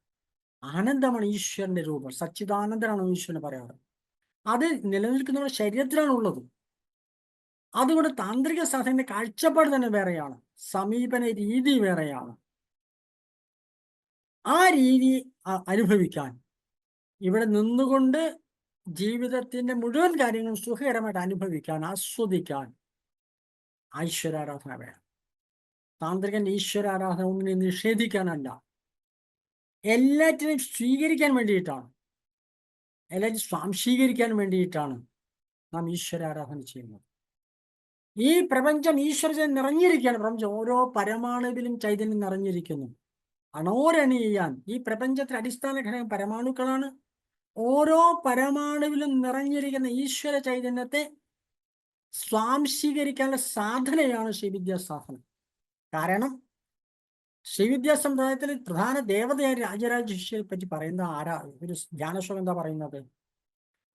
Speaker 2: ആനന്ദമാണ് ഈശ്വരന്റെ രൂപം. സച്ചിദാനന്ദനാണ് ഈശ്വരനെ പറയാറ്. അത് നിലനിൽക്കുന്ന ശരീരത്തിലാണ് ഉള്ളത്. അതുകൊണ്ട് താന്ത്രിക സാധനയുടെ കാഴ്ചപ്പാട് തന്നെ വേറെയാണ്, സമീപന രീതി വേറെയാണ്. ആ രീതി അനുഭവിക്കാൻ, ഇവിടെ നിന്നുകൊണ്ട് ജീവിതത്തിന്റെ മുഴുവൻ കാര്യങ്ങളും സുഖകരമായിട്ട് അനുഭവിക്കാൻ, ആസ്വദിക്കാൻ ഈശ്വരാരാധന വേണം. താന്ത്രികന്റെ ഈശ്വരാരാധന ഒന്നിനെ നിഷേധിക്കാനല്ല, എല്ലാറ്റിനെയും സ്വീകരിക്കാൻ വേണ്ടിയിട്ടാണ്, എല്ലാറ്റിനും സ്വാംശീകരിക്കാൻ വേണ്ടിയിട്ടാണ് നാം ഈശ്വരാരാധന ചെയ്യുന്നത്. ഈ പ്രപഞ്ചം ഈശ്വരൻ നിറഞ്ഞിരിക്കുകയാണ്. പ്രപഞ്ചം ഓരോ പരമാണുവിലും ചൈതന്യം നിറഞ്ഞിരിക്കുന്നു. അണോരണീയാൻ, ഈ പ്രപഞ്ചത്തിന്റെ അടിസ്ഥാന ഘടകം പരമാണുക്കളാണ്. ഓരോ പരമാണുവിലും നിറഞ്ഞിരിക്കുന്ന ഈശ്വര ചൈതന്യത്തെ സ്വാംശീകരിക്കാനുള്ള സാധനയാണ് ശ്രീവിദ്യാസാധനം. കാരണം ശ്രീവിദ്യാസമ്പ്രദായത്തിൽ പ്രധാന ദേവതയായ രാജരാജേശ്വരിയെ പറ്റി പറയുന്ന ഒരു ധ്യാനശ്ലോകം എന്താ പറയുന്നത്?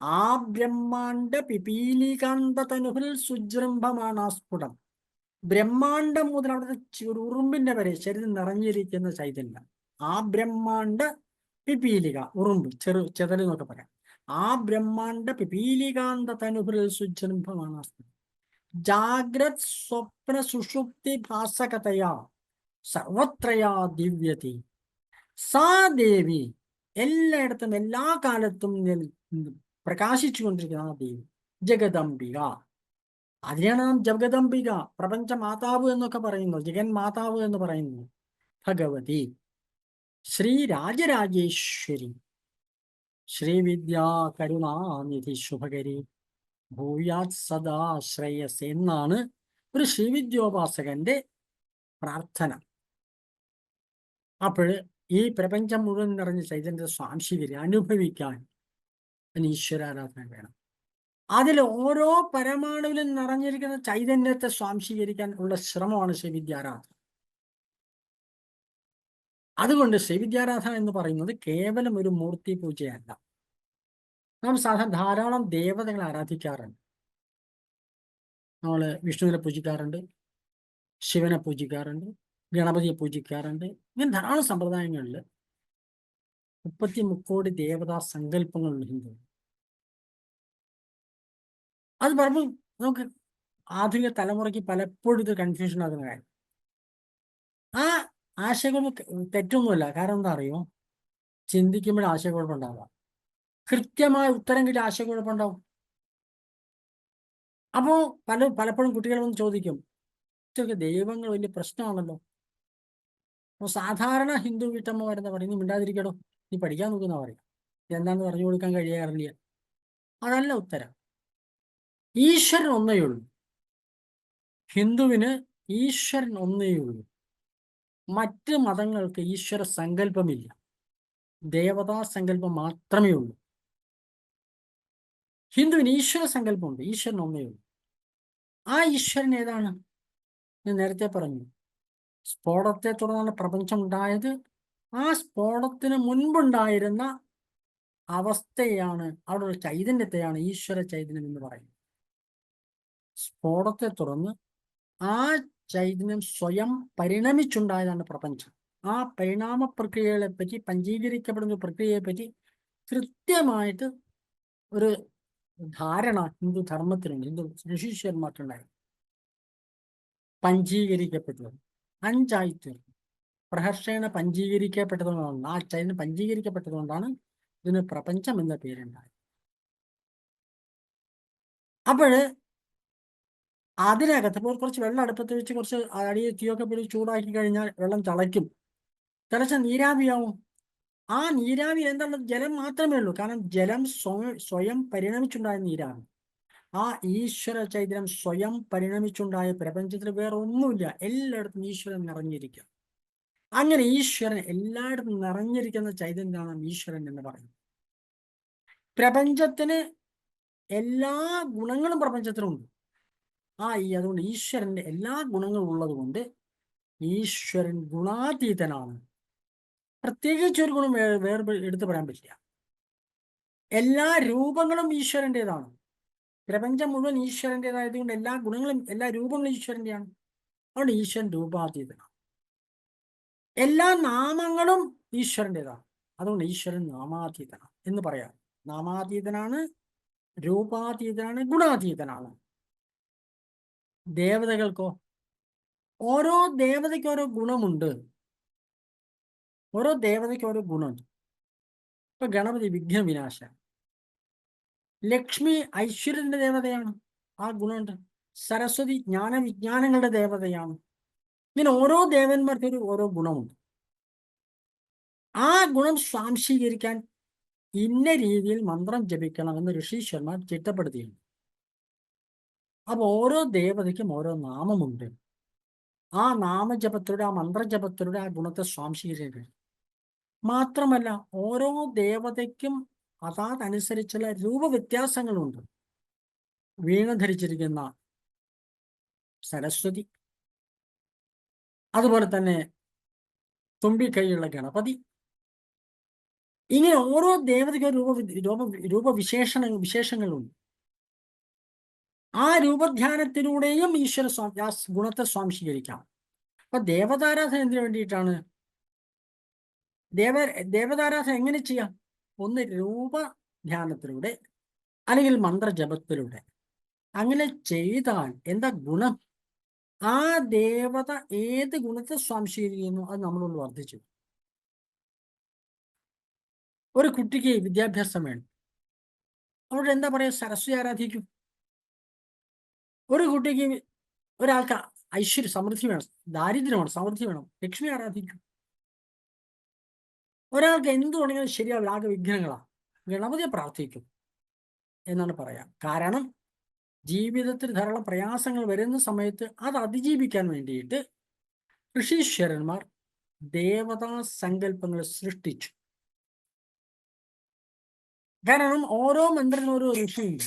Speaker 2: ആ ബ്രഹ്മാണ്ഡ പിപീലികാന്ത തനുഹിൽ സുജൃംഭമാണ് സ്ഫുടം. ബ്രഹ്മാണ്ഡം മുതൽ അവിടുത്തെ ഒരു ഉറുമ്പിന്റെ വരെ ശരീരം നിറഞ്ഞിരിക്കുന്ന ചൈതന്യം. ആ ബ്രഹ്മാണ്ഡ പിപീലിക, ഉറുമ്പ്, ചെതല് എന്നൊക്കെ പറയാം. ആ ബ്രഹ്മാണ്ഡ പിപീലികാന്ത തനുഹിൽ സുജൃംഭമാണ് സ്ഫുടം. ജാഗ്രത് സ്വപ്ന സുഷുപ്തി ഭാസകതയാ സർവത്രയാ ദിവ്യതി. സാ ദേവി, എല്ലായിടത്തും എല്ലാ കാലത്തും പ്രകാശിച്ചു കൊണ്ടിരിക്കുന്ന ആ ദേവി ജഗദംബിക. അതിനെയാണ് നാം ജഗദംബിക, പ്രപഞ്ച മാതാവ് എന്നൊക്കെ പറയുന്നു, ജഗൻ മാതാവ് എന്ന് പറയുന്നു. ഭഗവതി ശ്രീ രാജരാജേശ്വരി ശ്രീവിദ്യാ കരുണാനിധി ശുഭകരി ഭൂയാത് സദാ ശ്രേയസ് എന്നാണ് ഒരു ശ്രീവിദ്യോപാസകന്റെ പ്രാർത്ഥന. അപ്പോൾ ഈ പ്രപഞ്ചം മുഴുവൻ നിറഞ്ഞ ചൈതന്യ സ്വാംശീകരി അനുഭവിക്കാൻ ഈശ്വരാരാധന വേണം. അതിൽ ഓരോ പരമാണുവിലും നിറഞ്ഞിരിക്കുന്ന ചൈതന്യത്തെ സ്വാംശീകരിക്കാൻ ഉള്ള ശ്രമമാണ് ശ്രീവിദ്യാരാധന. അതുകൊണ്ട് ശ്രീവിദ്യാരാധന എന്ന് പറയുന്നത് കേവലം ഒരു മൂർത്തി പൂജയല്ല. നാം സാധാരണ ധാരാളം ദേവതകളെ ആരാധിക്കാറുണ്ട്. നമ്മൾ വിഷ്ണുവിനെ പൂജിക്കാറുണ്ട്, ശിവനെ പൂജിക്കാറുണ്ട്, ഗണപതിയെ പൂജിക്കാറുണ്ട്. ഇങ്ങനെ ധാരാളം സമ്പ്രദായങ്ങളിൽ 33 ദേവതാ സങ്കല്പങ്ങളുണ്ട് ഹിന്ദു. അത് പറയുമ്പോൾ നമുക്ക് ആധുനിക തലമുറയ്ക്ക് പലപ്പോഴും ഇത് കൺഫ്യൂഷൻ ആകുന്ന കാര്യം. ആ ആശയക്കുഴപ്പം തെറ്റൊന്നുമല്ല. കാരണം എന്താ അറിയോ, ചിന്തിക്കുമ്പോൾ ആശയക്കുഴപ്പമുണ്ടാവാം, കൃത്യമായ ഉത്തരം കിട്ടിയ ആശയക്കുഴപ്പമുണ്ടാവും. അപ്പോൾ പലപ്പോഴും കുട്ടികൾ വന്ന് ചോദിക്കും, ഇതൊക്കെ ദൈവങ്ങൾ വലിയ പ്രശ്നമാണല്ലോ. അപ്പോൾ സാധാരണ ഹിന്ദു വീട്ടമ്മമാരെന്താ പറയുന്നത്, മിണ്ടാതിരിക്കടോ, നീ പഠിക്കാൻ നോക്കുന്ന പറയും, എന്താണെന്ന് പറഞ്ഞു കൊടുക്കാൻ കഴിയാറില്ല. അതല്ല ഉത്തരം. ഈശ്വരൻ ഒന്നേ ഉള്ളൂ. ഹിന്ദുവിന് ഈശ്വരൻ ഒന്നേ ഉള്ളൂ. മറ്റ് മതങ്ങൾക്ക് ഈശ്വര സങ്കല്പമില്ല, ദേവതാ സങ്കല്പം മാത്രമേ ഉള്ളൂ. ഹിന്ദുവിന് ഈശ്വര സങ്കല്പമുണ്ട്, ഈശ്വരൻ ഒന്നേ ഉള്ളൂ. ആ ഈശ്വരൻ ഏതാണ്? ഞാൻ നേരത്തെ പറഞ്ഞു, സ്ഫോടത്തെ തുടർന്നാണ് പ്രപഞ്ചം ഉണ്ടായത്. ആ സ്ഫോടത്തിന് മുൻപുണ്ടായിരുന്ന അവസ്ഥയാണ്, അവിടെ ഒരു ചൈതന്യത്തെയാണ് ഈശ്വര ചൈതന്യം എന്ന് പറയുന്നത്. സ്ഫോടത്തെ തുടർന്ന് ആ ചൈതന്യം സ്വയം പരിണമിച്ചുണ്ടായതാണ് പ്രപഞ്ചം. ആ പരിണാമ പ്രക്രിയകളെ പറ്റി, പഞ്ചീകരിക്കപ്പെടുന്ന പ്രക്രിയയെ പറ്റി കൃത്യമായിട്ട് ഒരു ധാരണ ഹിന്ദു ധർമ്മത്തിലുണ്ട്, ഹിന്ദു ഋഷീശ്വരന്മാർക്കുണ്ടായി. പഞ്ചീകരിക്കപ്പെട്ടത് 5 തീർന്നു. പ്രഹർഷേണ പഞ്ചീകരിക്കപ്പെട്ടതുകൊണ്ടാണ്, ആ ചൈതന്യം പഞ്ചീകരിക്കപ്പെട്ടതുകൊണ്ടാണ് ഇതിന് പ്രപഞ്ചം എന്ന പേരുണ്ടായത്. അപ്പോൾ അതിനകത്ത് ഇപ്പോൾ കുറച്ച് വെള്ളം അടുപ്പത്ത് വെച്ച് കുറച്ച് അടിയിൽ തീയൊക്കെ പിടിച്ച് ചൂടാക്കി കഴിഞ്ഞാൽ വെള്ളം തിളയ്ക്കും. തിളച്ച നീരാവിയാവും. ആ നീരാവി എന്താണ്? ജലം മാത്രമേ ഉള്ളൂ. കാരണം ജലം സ്വയം പരിണമിച്ചുണ്ടായ നീരാവി. ആ ഈശ്വര ചൈതന്യം സ്വയം പരിണമിച്ചുണ്ടായ പ്രപഞ്ചത്തിൽ വേറെ ഒന്നുമില്ല. എല്ലായിടത്തും ഈശ്വരൻ നിറഞ്ഞിരിക്കുക. അങ്ങനെ ഈശ്വരൻ എല്ലായിടത്തും നിറഞ്ഞിരിക്കുന്ന ചൈതന്യമാണ് ഈശ്വരൻ എന്ന് പറയുന്നത്. പ്രപഞ്ചത്തിന് എല്ലാ ഗുണങ്ങളും പ്രപഞ്ചത്തിനുണ്ട്. അതുകൊണ്ട് ഈശ്വരന്റെ എല്ലാ ഗുണങ്ങളും ഉള്ളത് കൊണ്ട് ഈശ്വരൻ ഗുണാതീതനാണ്. പ്രത്യേകിച്ച് ഒരു ഗുണം വേറെ എടുത്തു പറയാൻ പറ്റില്ല. എല്ലാ രൂപങ്ങളും ഈശ്വരൻ്റെതാണ്. പ്രപഞ്ചം മുഴുവൻ ഈശ്വരൻ്റെതായതുകൊണ്ട് എല്ലാ ഗുണങ്ങളും എല്ലാ രൂപങ്ങളും ഈശ്വരൻ്റെയാണ്. അതുകൊണ്ട് ഈശ്വരൻ രൂപാതീതനാണ്. എല്ലാ നാമങ്ങളും ഈശ്വരൻ്റെതാണ്. അതുകൊണ്ട് ഈശ്വരൻ നാമാതീതനാണ് എന്ന് പറയാം. നാമാതീതനാണ്, രൂപാതീതനാണ്, ഗുണാതീതനാണ്. ദേവതകൾക്കോ ഓരോ ദേവതയ്ക്ക് ഓരോ ഗുണമുണ്ട്. ഓരോ ദേവതയ്ക്ക് ഓരോ ഗുണമുണ്ട്. ഇപ്പൊ ഗണപതി വിഘ്നവിനാശ, ലക്ഷ്മി ഐശ്വര്യന്റെ ദേവതയാണ്, ആ ഗുണമുണ്ട്. സരസ്വതി ജ്ഞാനവിജ്ഞാനങ്ങളുടെ ദേവതയാണ്. ഇങ്ങനെ ഓരോ ദേവന്മാർക്ക് ഓരോ ഗുണമുണ്ട്. ആ ഗുണം സ്വാംശീകരിക്കാൻ ഇന്ന രീതിയിൽ മന്ത്രം ജപിക്കണമെന്ന് ഋഷീശ്വരന്മാർ ചിട്ടപ്പെടുത്തിയിട്ടുണ്ട്. അപ്പൊ ഓരോ ദേവതയ്ക്കും ഓരോ നാമമുണ്ട്. ആ നാമജപത്തിലൂടെ, ആ മന്ത്രജപത്തിലൂടെ ആ ഗുണത്തെ സ്വാംശീകരിക്കാൻ. മാത്രമല്ല ഓരോ ദേവതയ്ക്കും അതനുസരിച്ചുള്ള രൂപവ്യത്യാസങ്ങളുണ്ട്. വീണ ധരിച്ചിരിക്കുന്ന സരസ്വതി, അതുപോലെ തന്നെ തുമ്പിക്കൈയുള്ള ഗണപതി, ഇങ്ങനെ ഓരോ ദേവതയ്ക്കും വിശേഷങ്ങളുണ്ട്. ആ രൂപധ്യാനത്തിലൂടെയും ഈശ്വര ഗുണത്തെ സ്വാംശീകരിക്കാം. അപ്പൊ ദേവതാരാധന എന്തിനു വേണ്ടിയിട്ടാണ്? ദേവതാരാധന എങ്ങനെ ചെയ്യാം? ഒന്ന് രൂപധ്യാനത്തിലൂടെ അല്ലെങ്കിൽ മന്ത്രജപത്തിലൂടെ. അങ്ങനെ ചെയ്താൽ എന്താ ഗുണം? ആ ദേവത ഏത് ഗുണത്തെ സ്വാംശീകരിക്കുന്നു അത് നമ്മളോട് വർദ്ധിച്ചു. ഒരു കുട്ടിക്ക് വിദ്യാഭ്യാസം വേണം, അവിടെ എന്താ പറയുക? സരസ്വതി ആരാധിക്കും. ഒരു കുട്ടിക്ക്, ഒരാൾക്ക് സമൃദ്ധി വേണം, ദാരിദ്ര്യമാണ്, സമൃദ്ധി വേണം, ലക്ഷ്മി ആരാധിക്കും. ഒരാൾക്ക് എന്തു വേണമെങ്കിലും ശരിയാവില്ല, ആകെ വിഘ്നങ്ങളാണ്, ഗണപതിയെ പ്രാർത്ഥിക്കും എന്നാണ് പറയാം. കാരണം ജീവിതത്തിൽ ധാരാളം പ്രയാസങ്ങൾ വരുന്ന സമയത്ത് അത് അതിജീവിക്കാൻ വേണ്ടിയിട്ട് ഋഷീശ്വരന്മാർ ദേവതാ സങ്കല്പങ്ങൾ സൃഷ്ടിച്ചു. കാരണം ഓരോ മന്ത്രിനും ഓരോ ഋഷിയുണ്ട്.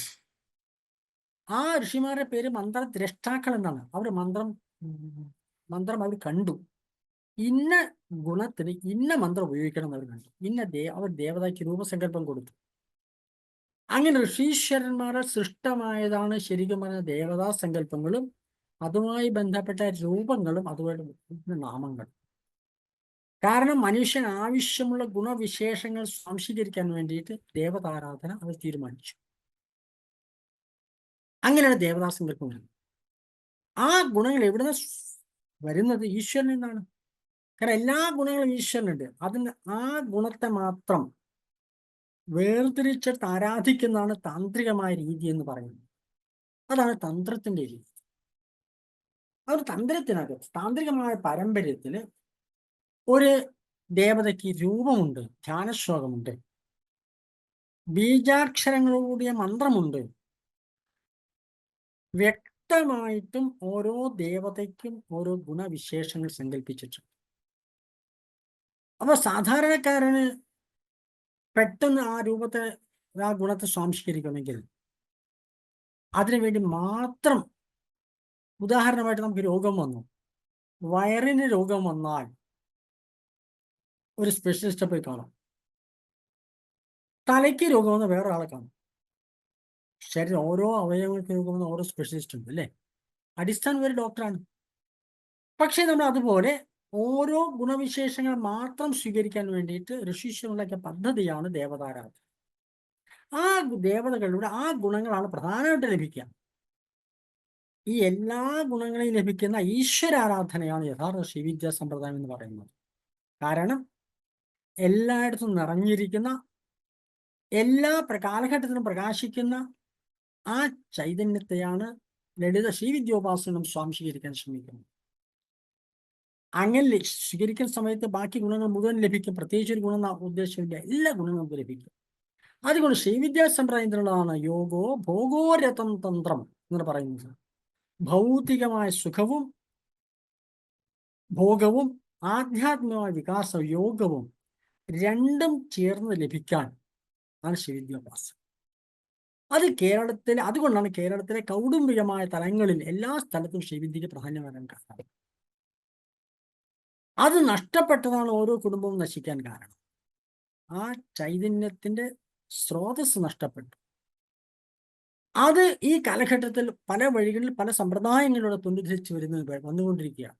Speaker 2: ആ ഋഷിമാരുടെ പേര് മന്ത്രദ്രഷ്ടാക്കൾ എന്നാണ്. അവർ മന്ത്രം അവർ കണ്ടു. ഇന്ന ഗുണത്തിന് ഇന്ന മന്ത്രം ഉപയോഗിക്കണം എന്ന് അവർ കണ്ടു. അവർ ദേവതയ്ക്ക് രൂപസങ്കല്പം കൊടുത്തു. അങ്ങനെ ഋഷീശ്വരന്മാരെ സൃഷ്ടമായതാണ് ശരിക്കും പറഞ്ഞ ദേവതാ സങ്കല്പങ്ങളും അതുമായി ബന്ധപ്പെട്ട രൂപങ്ങളും അതുപോലെ നാമങ്ങളും. കാരണം മനുഷ്യൻ ആവശ്യമുള്ള ഗുണവിശേഷങ്ങൾ സ്വാംശീകരിക്കാൻ വേണ്ടിയിട്ട് ദേവതാരാധന അവർ തീരുമാനിച്ചു. അങ്ങനെയാണ് ദേവതാ സങ്കല്പം വരുന്നത്. ആ ഗുണങ്ങൾ എവിടുന്ന് വരുന്നത്? ഈശ്വരനിൽ നിന്നാണ്. കാരണം എല്ലാ ഗുണങ്ങളും ഈശ്വരനുണ്ട്. അതിന് ആ ഗുണത്തെ മാത്രം വേർതിരിച്ചിട്ട് ആരാധിക്കുന്നതാണ് താന്ത്രികമായ രീതി എന്ന് പറയുന്നത്. അതാണ് തന്ത്രത്തിന്റെ രീതി. അത് തന്ത്രത്തിനകത്ത് താന്ത്രികമായ പാരമ്പര്യത്തിൽ ഒരു ദേവതയ്ക്ക് രൂപമുണ്ട്, ധ്യാനശ്ലോകമുണ്ട്, ബീജാക്ഷരങ്ങളോടുകൂടിയ മന്ത്രമുണ്ട്. വ്യക്തമായിട്ടും ഓരോ ദേവതയ്ക്കും ഓരോ ഗുണവിശേഷങ്ങൾ സങ്കല്പിച്ചിട്ടുണ്ട്. അപ്പൊ സാധാരണക്കാരന് പെട്ടെന്ന് ആ രൂപത്തെ, ആ ഗുണത്തെ സ്വാംശീകരിക്കണമെങ്കിൽ അതിനുവേണ്ടി മാത്രം, ഉദാഹരണമായിട്ട് നമുക്ക് രോഗം വന്നു, വയറിന് രോഗം വന്നാൽ ഒരു സ്പെഷ്യലിസ്റ്റ് പോയി കാണാം. തലയ്ക്ക് രോഗം വന്ന് വേറെ ആളെ കാണും. ശരീരം ഓരോ അവയവങ്ങൾക്ക് നോക്കുന്ന ഓരോ സ്പെഷ്യലിസ്റ്റ് ഉണ്ട് അല്ലേ? അടിസ്ഥാനം ഒരു ഡോക്ടറാണ്. പക്ഷേ നമ്മൾ അതുപോലെ ഓരോ ഗുണവിശേഷങ്ങൾ മാത്രം സ്വീകരിക്കാൻ വേണ്ടിയിട്ട് ഋഷീശ്വരനുണ്ടാക്കിയ പദ്ധതിയാണ് ദേവതാരാധന. ആ ദേവതകളിലൂടെ ആ ഗുണങ്ങളാണ് പ്രധാനമായിട്ട് ലഭിക്കുക. ഈ എല്ലാ ഗുണങ്ങളെയും ലഭിക്കുന്ന ഈശ്വരാരാധനയാണ് യഥാർത്ഥ ശ്രീവിദ്യാ സമ്പ്രദായം എന്ന് പറയുന്നത്. കാരണം എല്ലായിടത്തും നിറഞ്ഞിരിക്കുന്ന, എല്ലാ കാലഘട്ടത്തിലും പ്രകാശിക്കുന്ന ആ ചൈതന്യത്തെയാണ് ലളിത ശ്രീവിദ്യോപാസനം സ്വാംശീകരിക്കാൻ ശ്രമിക്കുന്നത്. അങ്ങനെ സ്വീകരിക്കുന്ന സമയത്ത് ബാക്കി ഗുണങ്ങൾ മുഴുവൻ ലഭിക്കും. പ്രത്യേകിച്ച് ഒരു ഗുണം ഉദ്ദേശമില്ല, എല്ലാ ഗുണങ്ങളും ലഭിക്കും. അതുകൊണ്ട് ശ്രീവിദ്യാ സമ്പ്രദായത്തിലുള്ളതാണ് യോഗോ ഭോഗോരഥം തന്ത്രം എന്ന് പറയുന്നത്. ഭൗതികമായ സുഖവും ഭോഗവും ആധ്യാത്മികമായ വികാസ യോഗവും രണ്ടും ചേർന്ന് ലഭിക്കാൻ ആണ് ശ്രീവിദ്യോപാസനം. അതുകൊണ്ടാണ് കേരളത്തിലെ കൗടുംബികമായ തലങ്ങളിൽ എല്ലാ സ്ഥലത്തും ശ്രീവിദ്യക്ക് പ്രാധാന്യം വരാൻ കാരണം. അത് നഷ്ടപ്പെട്ടതാണ് ഓരോ കുടുംബവും നശിക്കാൻ കാരണം. ആ ചൈതന്യത്തിന്റെ സ്രോതസ് നഷ്ടപ്പെട്ടു. അത് ഈ കാലഘട്ടത്തിൽ പല വഴികളിൽ പല സമ്പ്രദായങ്ങളിലൂടെ പുനരുദ്ധരിച്ച് വന്നുകൊണ്ടിരിക്കുകയാണ്.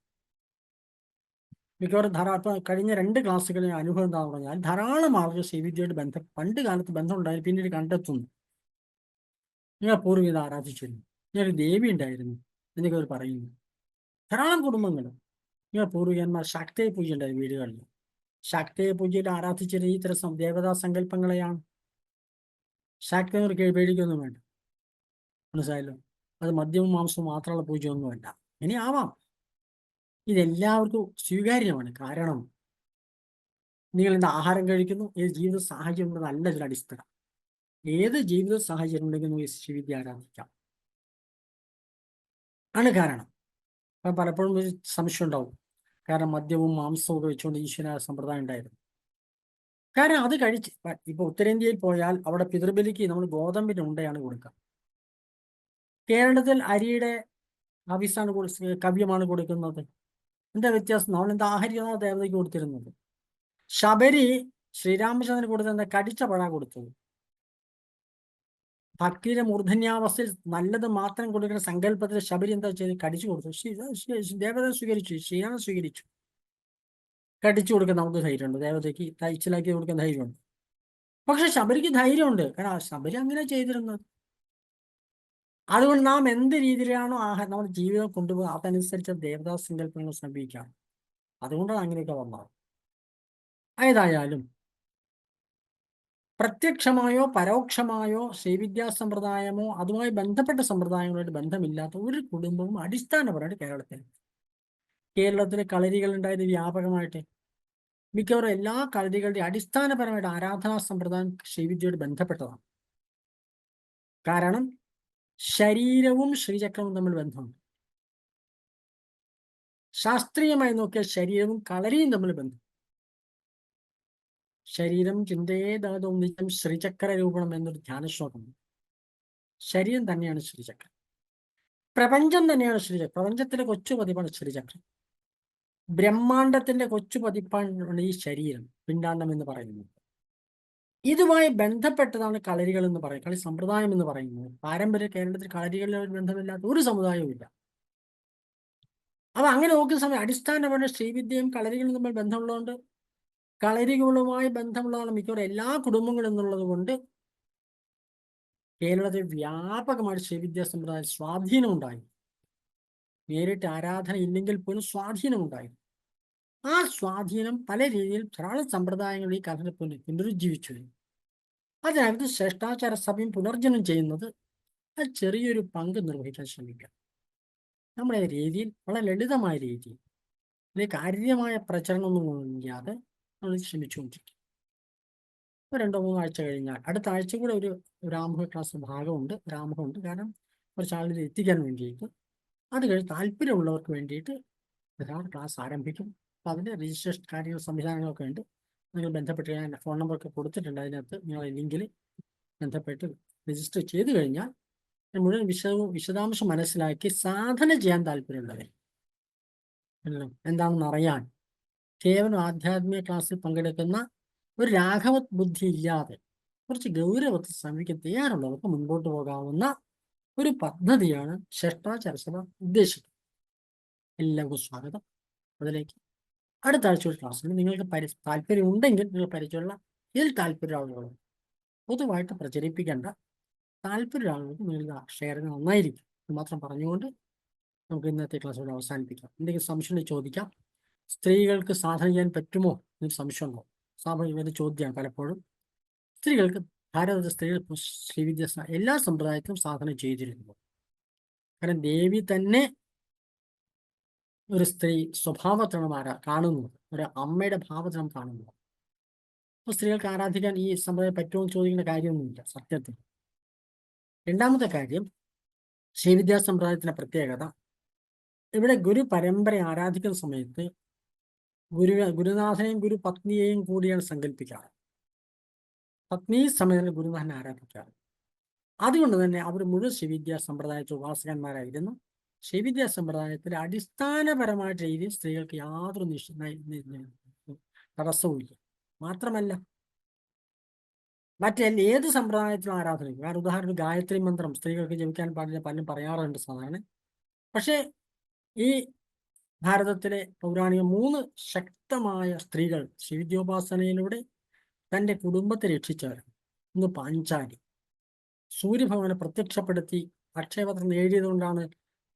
Speaker 2: മിക്കവാറും ധാരാളം കഴിഞ്ഞ 2 ക്ലാസ്സുകളിൽ അനുഭവം എന്താണെന്ന് പറഞ്ഞാൽ ധാരാളം ആളുകൾ ശ്രീവിദ്യയോട് പണ്ട് കാലത്ത് ബന്ധമുണ്ടായിരുന്നു, പിന്നീട് കണ്ടെത്തുന്നു. നിങ്ങൾ പൂർവ്വികത ആരാധിച്ചിരുന്നു, നിങ്ങൾ ദേവി ഉണ്ടായിരുന്നു എന്നൊക്കെ അവർ പറയുന്നു. ധാരാളം കുടുംബങ്ങൾ നിങ്ങൾ പൂർവികന്മാർ ശക്തിയെ പൂജ ഉണ്ടായിരുന്നു വീടുകളിൽ. ശക്തിയെ പൂജയിൽ ആരാധിച്ചിരുന്ന ഈ തരം ദേവതാ സങ്കല്പങ്ങളെയാണ്. ശക്തി ഒരു പേടിക്കൊന്നും വേണ്ട, മനസ്സിലായല്ലോ. അത് മദ്യവും മാംസവും മാത്രമുള്ള പൂജയൊന്നുമല്ല. ഇനി ആവാം, ഇതെല്ലാവർക്കും സ്വീകാര്യമാണ്. കാരണം നിങ്ങൾ എന്താ ആഹാരം കഴിക്കുന്നു, ഏത് ജീവിത സാഹചര്യം ഉണ്ടെന്ന് നല്ല ചില അടിസ്ഥാനം. ഏത് ജീവിത സാഹചര്യം ഉണ്ടെങ്കിൽ നമുക്ക് ശ്രീവിദ്യ ആരാധിക്കാം ആണ് കാരണം. അപ്പം പലപ്പോഴും ഒരു സംശയം ഉണ്ടാവും, കാരണം മദ്യവും മാംസവും ഒക്കെ വെച്ചുകൊണ്ട് ഈശ്വര സമ്പ്രദായം ഉണ്ടായിരുന്നു. കാരണം അത് കഴിച്ച് ഇപ്പൊ ഉത്തരേന്ത്യയിൽ പോയാൽ അവിടെ പിതൃബലിക്ക് നമ്മൾ ഗോതമ്പിന്റെ ഉണ്ടയാണ് കൊടുക്കുക. കേരളത്തിൽ അരിയുടെ ഹവിസാണ് കവ്യമാണ് കൊടുക്കുന്നത്. എന്താ വ്യത്യാസം? നമ്മളെന്താ ആഹാരമാണ് ദേവതയ്ക്ക് കൊടുത്തിരുന്നത്. ശബരി ശ്രീരാമചന്ദ്രന് കൊടുത്തത് കടിച്ച പഴ കൊടുത്തത്. ഭക്തിയുടെ മൂർധന്യാവസ്ഥയിൽ നല്ലത് മാത്രം കൊടുക്കുന്ന സങ്കല്പത്തിൽ ശബരി എന്താ ചെയ്ത് കടിച്ചു കൊടുത്തു. ദേവത സ്വീകരിച്ചു, ശ്രീരാമൻ സ്വീകരിച്ചു. കടിച്ചു കൊടുക്കാൻ നമുക്ക് ധൈര്യമുണ്ട്, ദേവതയ്ക്ക് തയ്ച്ചിലാക്കി കൊടുക്കാൻ ധൈര്യമുണ്ട്. പക്ഷെ ശബരിക്ക് ധൈര്യമുണ്ട്, കാരണം ശബരി അങ്ങനെ ചെയ്തിരുന്നത്. അതുകൊണ്ട് നാം എന്ത് രീതിയിലാണോ നമ്മുടെ ജീവിതം കൊണ്ടുപോകുക അതനുസരിച്ച് ദേവതാ സങ്കല്പങ്ങൾ സമീപിക്കാം. അതുകൊണ്ടാണ് അങ്ങനെയൊക്കെ വന്നത്. ഏതായാലും പ്രത്യക്ഷമായോ പരോക്ഷമായോ ശ്രീവിദ്യാ സമ്പ്രദായമോ അതുമായി ബന്ധപ്പെട്ട സമ്പ്രദായങ്ങളുമായിട്ട് ബന്ധമില്ലാത്ത ഒരു കുടുംബവും അടിസ്ഥാനപരമായിട്ട് കേരളത്തിലെ കളരികൾ ഉണ്ടായത് വ്യാപകമായിട്ട്. മിക്കവാറും എല്ലാ കളരികളുടെ അടിസ്ഥാനപരമായിട്ട് ആരാധനാ സമ്പ്രദായം ശ്രീവിദ്യയോട് ബന്ധപ്പെട്ടതാണ്. കാരണം ശരീരവും ശ്രീചക്രവും തമ്മിൽ ബന്ധമുണ്ട്. ശാസ്ത്രീയമായി നോക്കിയാൽ ശരീരവും കളരിയും തമ്മിൽ ബന്ധം. ശരീരം ചിന്തയെ ദാതൊന്നിച്ചും ശ്രീചക്ര രൂപണം എന്നൊരു ധ്യാനശ്ലോകമുണ്ട്. ശരീരം തന്നെയാണ് ശ്രീചക്രം, പ്രപഞ്ചം തന്നെയാണ് ശ്രീചക്രം. പ്രപഞ്ചത്തിന്റെ കൊച്ചു പതിപ്പാണ് ശ്രീചക്രം. ബ്രഹ്മാണ്ടത്തിന്റെ കൊച്ചു പതിപ്പാണ് ഈ ശരീരം, പിണ്ടാണ്ടം എന്ന് പറയുന്നത്. ഇതുമായി ബന്ധപ്പെട്ടതാണ് കളരികൾ എന്ന് പറയുന്നത്, കളി സമ്പ്രദായം എന്ന് പറയുന്നത്. പാരമ്പര്യ കേരളത്തിൽ കളരികളിൽ ബന്ധമില്ലാത്ത ഒരു സമുദായവും ഇല്ല. അപ്പൊ അങ്ങനെ നോക്കുന്ന സമയം അടിസ്ഥാനപരമായ ശ്രീവിദ്യയും കളരികളും തമ്മിൽ ബന്ധമുള്ളതുകൊണ്ട് കളരികളുമായി ബന്ധമുള്ളതാണ് മിക്കവാറും എല്ലാ കുടുംബങ്ങളും എന്നുള്ളത് കൊണ്ട് കേരളത്തിൽ വ്യാപകമായിട്ട് ശ്രീവിദ്യാ സമ്പ്രദായം സ്വാധീനമുണ്ടായി. നേരിട്ട് ആരാധന ഇല്ലെങ്കിൽ പോലും സ്വാധീനമുണ്ടായി. ആ സ്വാധീനം പല രീതിയിൽ ധാരാളം സമ്പ്രദായങ്ങൾ ഈ കാലത്തിൽ പുനരുജ്ജീവിച്ചു. അതിനകത്ത് ശ്രേഷ്ഠാചാര സഭയും പുനർജനം ചെയ്യുന്നത് അത് ചെറിയൊരു പങ്ക് നിർവഹിക്കാൻ ശ്രമിക്കുക. നമ്മുടെ രീതിയിൽ വളരെ ലളിതമായ രീതിയിൽ ഇതിൽ കാര്യമായ പ്രചരണമൊന്നും ഇല്ലാതെ നമ്മൾ ശ്രമിച്ചുകൊണ്ടിരിക്കും. 2-3 ആഴ്ച കഴിഞ്ഞാൽ അടുത്ത ആഴ്ച കൂടെ ഒരു ആമുഖ ക്ലാസ് ഭാഗമുണ്ട്, ഒരാമുഖമുണ്ട്. കാരണം കുറച്ച് ആളുകൾ എത്തിക്കാൻ വേണ്ടിയിട്ട്. അത് കഴിഞ്ഞ് താല്പര്യമുള്ളവർക്ക് വേണ്ടിയിട്ട് ക്ലാസ് ആരംഭിക്കും. അപ്പോൾ അതിൻ്റെ രജിസ്ട്രേഷൻ കാര്യങ്ങൾ സംവിധാനങ്ങളൊക്കെ ഉണ്ട്. നിങ്ങൾ ബന്ധപ്പെട്ട് ഞാൻ ഫോൺ നമ്പറൊക്കെ കൊടുത്തിട്ടുണ്ട്. അതിനകത്ത് നിങ്ങൾ ലിങ്കിൽ ബന്ധപ്പെട്ട് രജിസ്റ്റർ ചെയ്ത് കഴിഞ്ഞാൽ മുഴുവൻ വിശദാംശം മനസ്സിലാക്കി സാധന ചെയ്യാൻ താല്പര്യമുള്ളവർ എന്താണെന്ന് അറിയാൻ കേവലം ആധ്യാത്മിക ക്ലാസ്സിൽ പങ്കെടുക്കുന്ന ഒരു രാഘവ ബുദ്ധി ഇല്ലാതെ കുറച്ച് ഗൗരവത്തിൽ സമീപിക്കാൻ തയ്യാറുള്ളവർക്ക് മുൻപോട്ട് പോകാവുന്ന ഒരു പദ്ധതിയാണ് ഷഷ്ടാചാരസഭ ഉദ്ദേശിക്കുന്നത്. എല്ലാവർക്കും സ്വാഗതം അതിലേക്ക്. അടുത്ത ആഴ്ച ഒരു ക്ലാസ്സിൽ നിങ്ങൾക്ക് താല്പര്യം ഉണ്ടെങ്കിൽ നിങ്ങൾ പരിചയമുള്ള ഇതിൽ താല്പര്യ ആളുകളും പൊതുവായിട്ട് പ്രചരിപ്പിക്കേണ്ട താല്പര്യ ആളുകൾക്ക് നിങ്ങൾ ഷെയർ ചെയ്യുന്നത് നന്നായിരിക്കും. ഇത് മാത്രം പറഞ്ഞുകൊണ്ട് നമുക്ക് ഇന്നത്തെ ക്ലാസ് ഇവിടെ അവസാനിപ്പിക്കാം. എന്തെങ്കിലും സംശയം ചോദിക്കാം. സ്ത്രീകൾക്ക് സാധന ചെയ്യാൻ പറ്റുമോ എന്നൊരു സംശയമുണ്ടോ? സ്വാഭാവികമായ ചോദ്യമാണ് പലപ്പോഴും. സ്ത്രീകൾക്ക് ഭാരതത്തിലെ സ്ത്രീകൾ ശ്രീവിദ്യാസ എല്ലാ സമ്പ്രദായത്തിലും സാധന ചെയ്തിരുന്നു. കാരണം ദേവി തന്നെ ഒരു സ്ത്രീ സ്വഭാവത്തിലാണ് കാണുന്നത്, ഒരു അമ്മയുടെ ഭാവത്തിലാണ് കാണുന്നത്. അപ്പോൾ സ്ത്രീകൾക്ക് ആരാധിക്കാൻ ഈ സമ്പ്രദായം പറ്റുമോ എന്ന് ചോദിക്കേണ്ട കാര്യമൊന്നുമില്ല സത്യത്തിൽ. രണ്ടാമത്തെ കാര്യം, ശ്രീവിദ്യാ സമ്പ്രദായത്തിന്റെ പ്രത്യേകത, ഇവിടെ ഗുരു പരമ്പരയെ ആരാധിക്കുന്ന സമയത്ത് ഗുരുനാഥനെയും ഗുരു പത്നിയെയും കൂടിയാണ് സങ്കല്പിക്കാറ്. പത്നി സമയത്ത് ഗുരുനാഥനെ ആരാധിക്കാറ്. അതുകൊണ്ട് തന്നെ അവർ മുഴുവൻ ശ്രീവിദ്യാ സമ്പ്രദായത്തിൽ ഉപാസകന്മാരായിരുന്നു. ശ്രീവിദ്യാ സമ്പ്രദായത്തിലെ അടിസ്ഥാനപരമായിട്ട് രീതിയിൽ സ്ത്രീകൾക്ക് യാതൊരു തടസ്സവുമില്ല. മാത്രമല്ല ഏത് സമ്പ്രദായത്തിലും ആരാധനയും, കാരണം ഉദാഹരണത്തിന് ഗായത്രി മന്ത്രം സ്ത്രീകൾക്ക് ജപിക്കാൻ പാടില്ല, പലരും പറയാറുണ്ട് സാധാരണ. പക്ഷേ ഈ ഭാരതത്തിലെ പൗരാണിക 3 ശക്തമായ സ്ത്രീകൾ ശ്രീവിദ്യോപാസനയിലൂടെ തൻ്റെ കുടുംബത്തെ രക്ഷിച്ചവരാണ്. ഒന്ന് പാഞ്ചാലി, സൂര്യഭഗവാനെ പ്രത്യക്ഷപ്പെടുത്തി അക്ഷയപത്രം നേടിയതുകൊണ്ടാണ്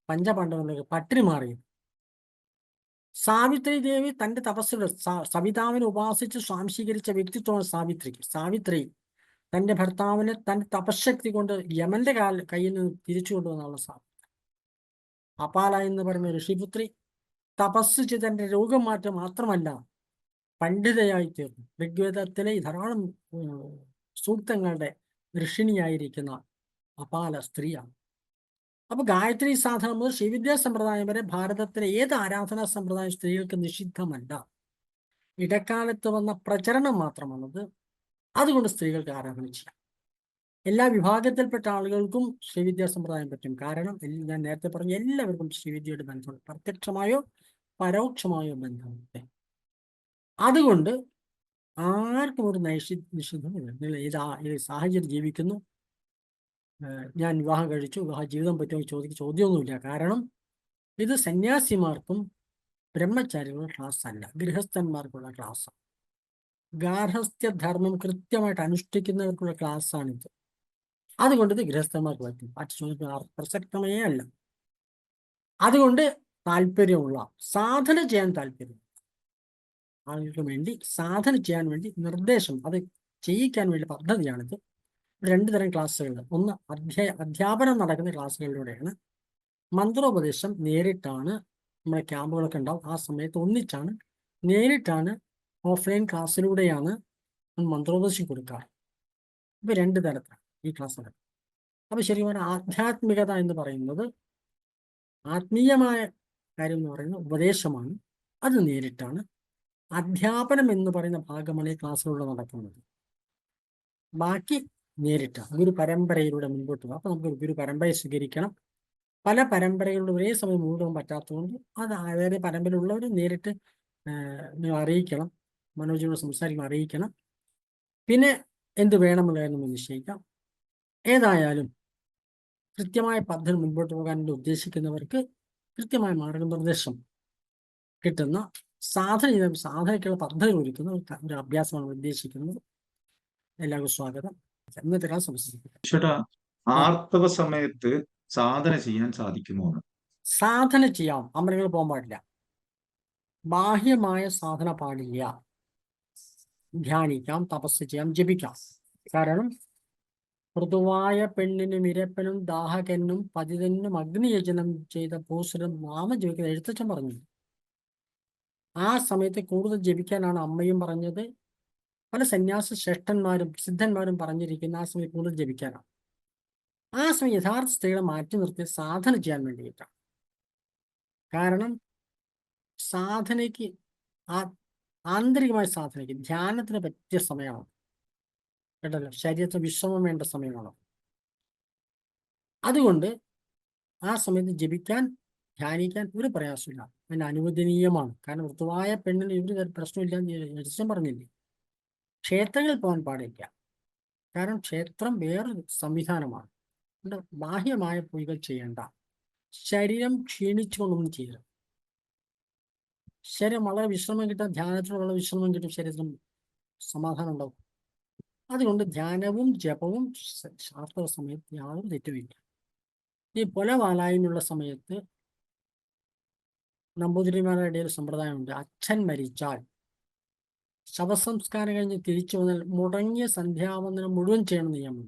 Speaker 2: പഞ്ചപാണ്ഡവർക്ക് പട്ടിണി മാറിയത്. സാവിത്രി ദേവി തൻ്റെ തപസ്സിലൂടെ സവിതാവിനെ ഉപാസിച്ച് സ്വാംശീകരിച്ച വ്യക്തിത്വമാണ് സാവിത്രി തൻ്റെ ഭർത്താവിനെ തൻ്റെ തപശക്തി കൊണ്ട് യമന്റെ കയ്യിൽ നിന്ന് തിരിച്ചു കൊണ്ടുവന്നുള്ള സാവിത്രി. അപാല എന്ന് പറയുന്ന ഋഷിപുത്രി തപസ് ചെയ്ത് തൻ്റെ രോഗം മാറ്റം മാത്രമല്ല പണ്ഡിതയായി തീർന്നു. ഋഗ്വേദത്തിലെ ധാരാളം സൂക്തങ്ങളുടെ ഋഷിണിയായിരിക്കുന്ന അപാല സ്ത്രീയാണ്. അപ്പൊ ഗായത്രി സാധന മുതൽ ശ്രീവിദ്യാ സമ്പ്രദായം വരെ ഭാരതത്തിലെ ഏത് ആരാധനാ സമ്പ്രദായം സ്ത്രീകൾക്ക് നിഷിദ്ധമല്ല. ഇടക്കാലത്ത് വന്ന പ്രചരണം മാത്രമാണത്. അതുകൊണ്ട് സ്ത്രീകൾക്ക് ആരാധന ചെയ്യാം. എല്ലാ വിഭാഗത്തിൽപ്പെട്ട ആളുകൾക്കും ശ്രീവിദ്യാ സമ്പ്രദായം പറ്റും. കാരണം ഞാൻ നേരത്തെ പറഞ്ഞ എല്ലാവർക്കും ശ്രീവിദ്യയുടെ ബന്ധമുണ്ട്, പ്രത്യക്ഷമായോ പരോക്ഷമായോ ബന്ധമുണ്ട്. അതുകൊണ്ട് ആർക്കും ഒരു നിഷിദ്ധമില്ല. നിങ്ങൾ ഏത് സാഹചര്യം ജീവിക്കുന്നു, ഞാൻ വിവാഹം കഴിച്ചു, വിവാഹ ജീവിതം പറ്റുമോ ചോദ്യമൊന്നുമില്ല. കാരണം ഇത് സന്യാസിമാർക്കും ബ്രഹ്മചാരികളുടെ ക്ലാസ് അല്ല, ഗൃഹസ്ഥന്മാർക്കുള്ള ക്ലാസ്. ഗാർഹസ്ഥ്യധർമ്മം കൃത്യമായിട്ട് അനുഷ്ഠിക്കുന്നവർക്കുള്ള ക്ലാസ്സാണിത്. അതുകൊണ്ട് ഇത് ഗൃഹസ്ഥന്മാർക്ക് പറ്റും, മറ്റു പ്രസക്തമേ അല്ല. അതുകൊണ്ട് താല്പര്യമുള്ള സാധന ചെയ്യാൻ താല്പര്യം ആളുകൾക്ക് വേണ്ടി സാധന ചെയ്യാൻ വേണ്ടി നിർദ്ദേശം, അത് ചെയ്യിക്കാൻ വേണ്ടി പദ്ധതിയാണിത്. 2 തരം ക്ലാസ്സുകൾ. ഒന്ന് അധ്യാപനം നടക്കുന്ന ക്ലാസ്സുകളിലൂടെയാണ്. മന്ത്രോപദേശം നേരിട്ടാണ്. നമ്മുടെ ക്യാമ്പുകളൊക്കെ ഉണ്ടാവും, ആ സമയത്ത് ഒന്നിച്ചാണ് നേരിട്ടാണ് ഓഫ്ലൈൻ ക്ലാസ്സിലൂടെയാണ് മന്ത്രോപദേശം കൊടുക്കാറ്. ഇപ്പൊ 2 തരത്തിലാണ് ഈ ക്ലാസ്സുകൾ. അപ്പൊ ശരിക്കും ആധ്യാത്മികത എന്ന് പറയുന്നത്, ആത്മീയമായ കാര്യം എന്ന് പറയുന്നത് ഉപദേശമാണ്, അത് നേരിട്ടാണ്. അധ്യാപനം എന്ന് പറയുന്ന ഭാഗമാണ് ഈ ക്ലാസ്സിലൂടെ നടക്കുന്നത്. ബാക്കി നേരിട്ടാണ്, ഗുരു പരമ്പരയിലൂടെ മുൻപോട്ട് പോകും. അപ്പൊ നമുക്ക് ഗുരു പരമ്പരയെ സ്വീകരിക്കണം. പല പരമ്പരകളിലും ഒരേ സമയം മുഴുവൻ പറ്റാത്തതുകൊണ്ട് അത് വേറെ പരമ്പരയുള്ളവർ നേരിട്ട് അറിയിക്കണം, മനോജിയോട് സംസാരിക്കുമ്പോൾ അറിയിക്കണം. പിന്നെ എന്ത് വേണമെന്ന് നിശ്ചയിക്കാം. ഏതായാലും കൃത്യമായ പദ്ധതി മുൻപോട്ട് പോകാൻ ഉദ്ദേശിക്കുന്നവർക്ക് കൃത്യമായ മാർഗനിർദ്ദേശം കിട്ടുന്ന സാധനയ്ക്കുള്ള പദ്ധതി ഒരുക്കുന്ന ഒരു അഭ്യാസമാണ് ഉദ്ദേശിക്കുന്നത്. എല്ലാവർക്കും സ്വാഗതം. ഇന്നത്തെ ക്ലാസ് സംസാരിക്കാം.
Speaker 3: ആർത്തവ സമയത്ത് സാധന ചെയ്യാൻ സാധിക്കുമോ?
Speaker 2: സാധന ചെയ്യാം, അമ്പലങ്ങൾ പോകാൻ പാടില്ല. ബാഹ്യമായ സാധന പാടില്ല. ധ്യാനിക്കാം, തപസ് ചെയ്യാം, ജപിക്കാം. കാരണം മൃദുവായ പെണ്ണിനും ഇരപ്പനും ദാഹകനും പതിതനും അഗ്നിയജനം ചെയ്ത ഭൂസുരം നാമം ജപിക്കുന്ന എഴുത്തച്ഛൻ പറഞ്ഞു. ആ സമയത്ത് കൂടുതൽ ജപിക്കാനാണ് അമ്മയും പറഞ്ഞത്. പല സന്യാസ ശ്രേഷ്ഠന്മാരും സിദ്ധന്മാരും പറഞ്ഞിരിക്കുന്ന ആ സമയത്ത് കൂടുതൽ ജപിക്കാനാണ്. ആ സമയം യഥാർത്ഥ സ്ത്രീകളെ മാറ്റി നിർത്തി സാധന ചെയ്യാൻ വേണ്ടിയിട്ടാണ്. കാരണം സാധനയ്ക്ക് ആന്തരികമായ സാധനയ്ക്ക് ധ്യാനത്തിന് പറ്റിയ സമയമാണ് കേട്ടല്ലോ. ശരീരത്തിന് വിശ്രമം വേണ്ട സമയമാണ്. അതുകൊണ്ട് ആ സമയത്ത് ജപിക്കാൻ ധ്യാനിക്കാൻ ഒരു പ്രയാസമില്ല, അതിന് അനുവദനീയമാണ്. കാരണം ഋതുവായ പെണ്ണിന് ഒരു പ്രശ്നമില്ല എന്ന് പറഞ്ഞില്ലേ. ക്ഷേത്രങ്ങളിൽ പോകാൻ പാടില്ല. കാരണം ക്ഷേത്രം വേറൊരു സംവിധാനമാണ്. അതുകൊണ്ട് ബാഹ്യമായ പൂജകൾ ചെയ്യേണ്ട. ശരീരം ക്ഷീണിച്ചുകൊണ്ടൊന്നും ചെയ്യരുത്. ശരീരം വളരെ വിശ്രമം കിട്ടാൻ, ധ്യാനത്തിനുള്ള വിശ്രമം കിട്ടും, ശരീരത്തിന് സമാധാനം ഉണ്ടാവും. അതുകൊണ്ട് ധ്യാനവും ജപവും ശാസ്ത്ര സമയത്ത് യാതൊരു തെറ്റുമില്ല. ഈ പൊലവാലായ്മയുള്ള സമയത്ത് നമ്പൂതിരിമാരുടെ ഇടയിൽ സമ്പ്രദായമുണ്ട്. അച്ഛൻ മരിച്ചാൽ ശവസംസ്കാരം കഴിഞ്ഞ് തിരിച്ചു വന്നാൽ മുടങ്ങിയ സന്ധ്യാവന്ദനം മുഴുവൻ ചെയ്യണം നിയമം.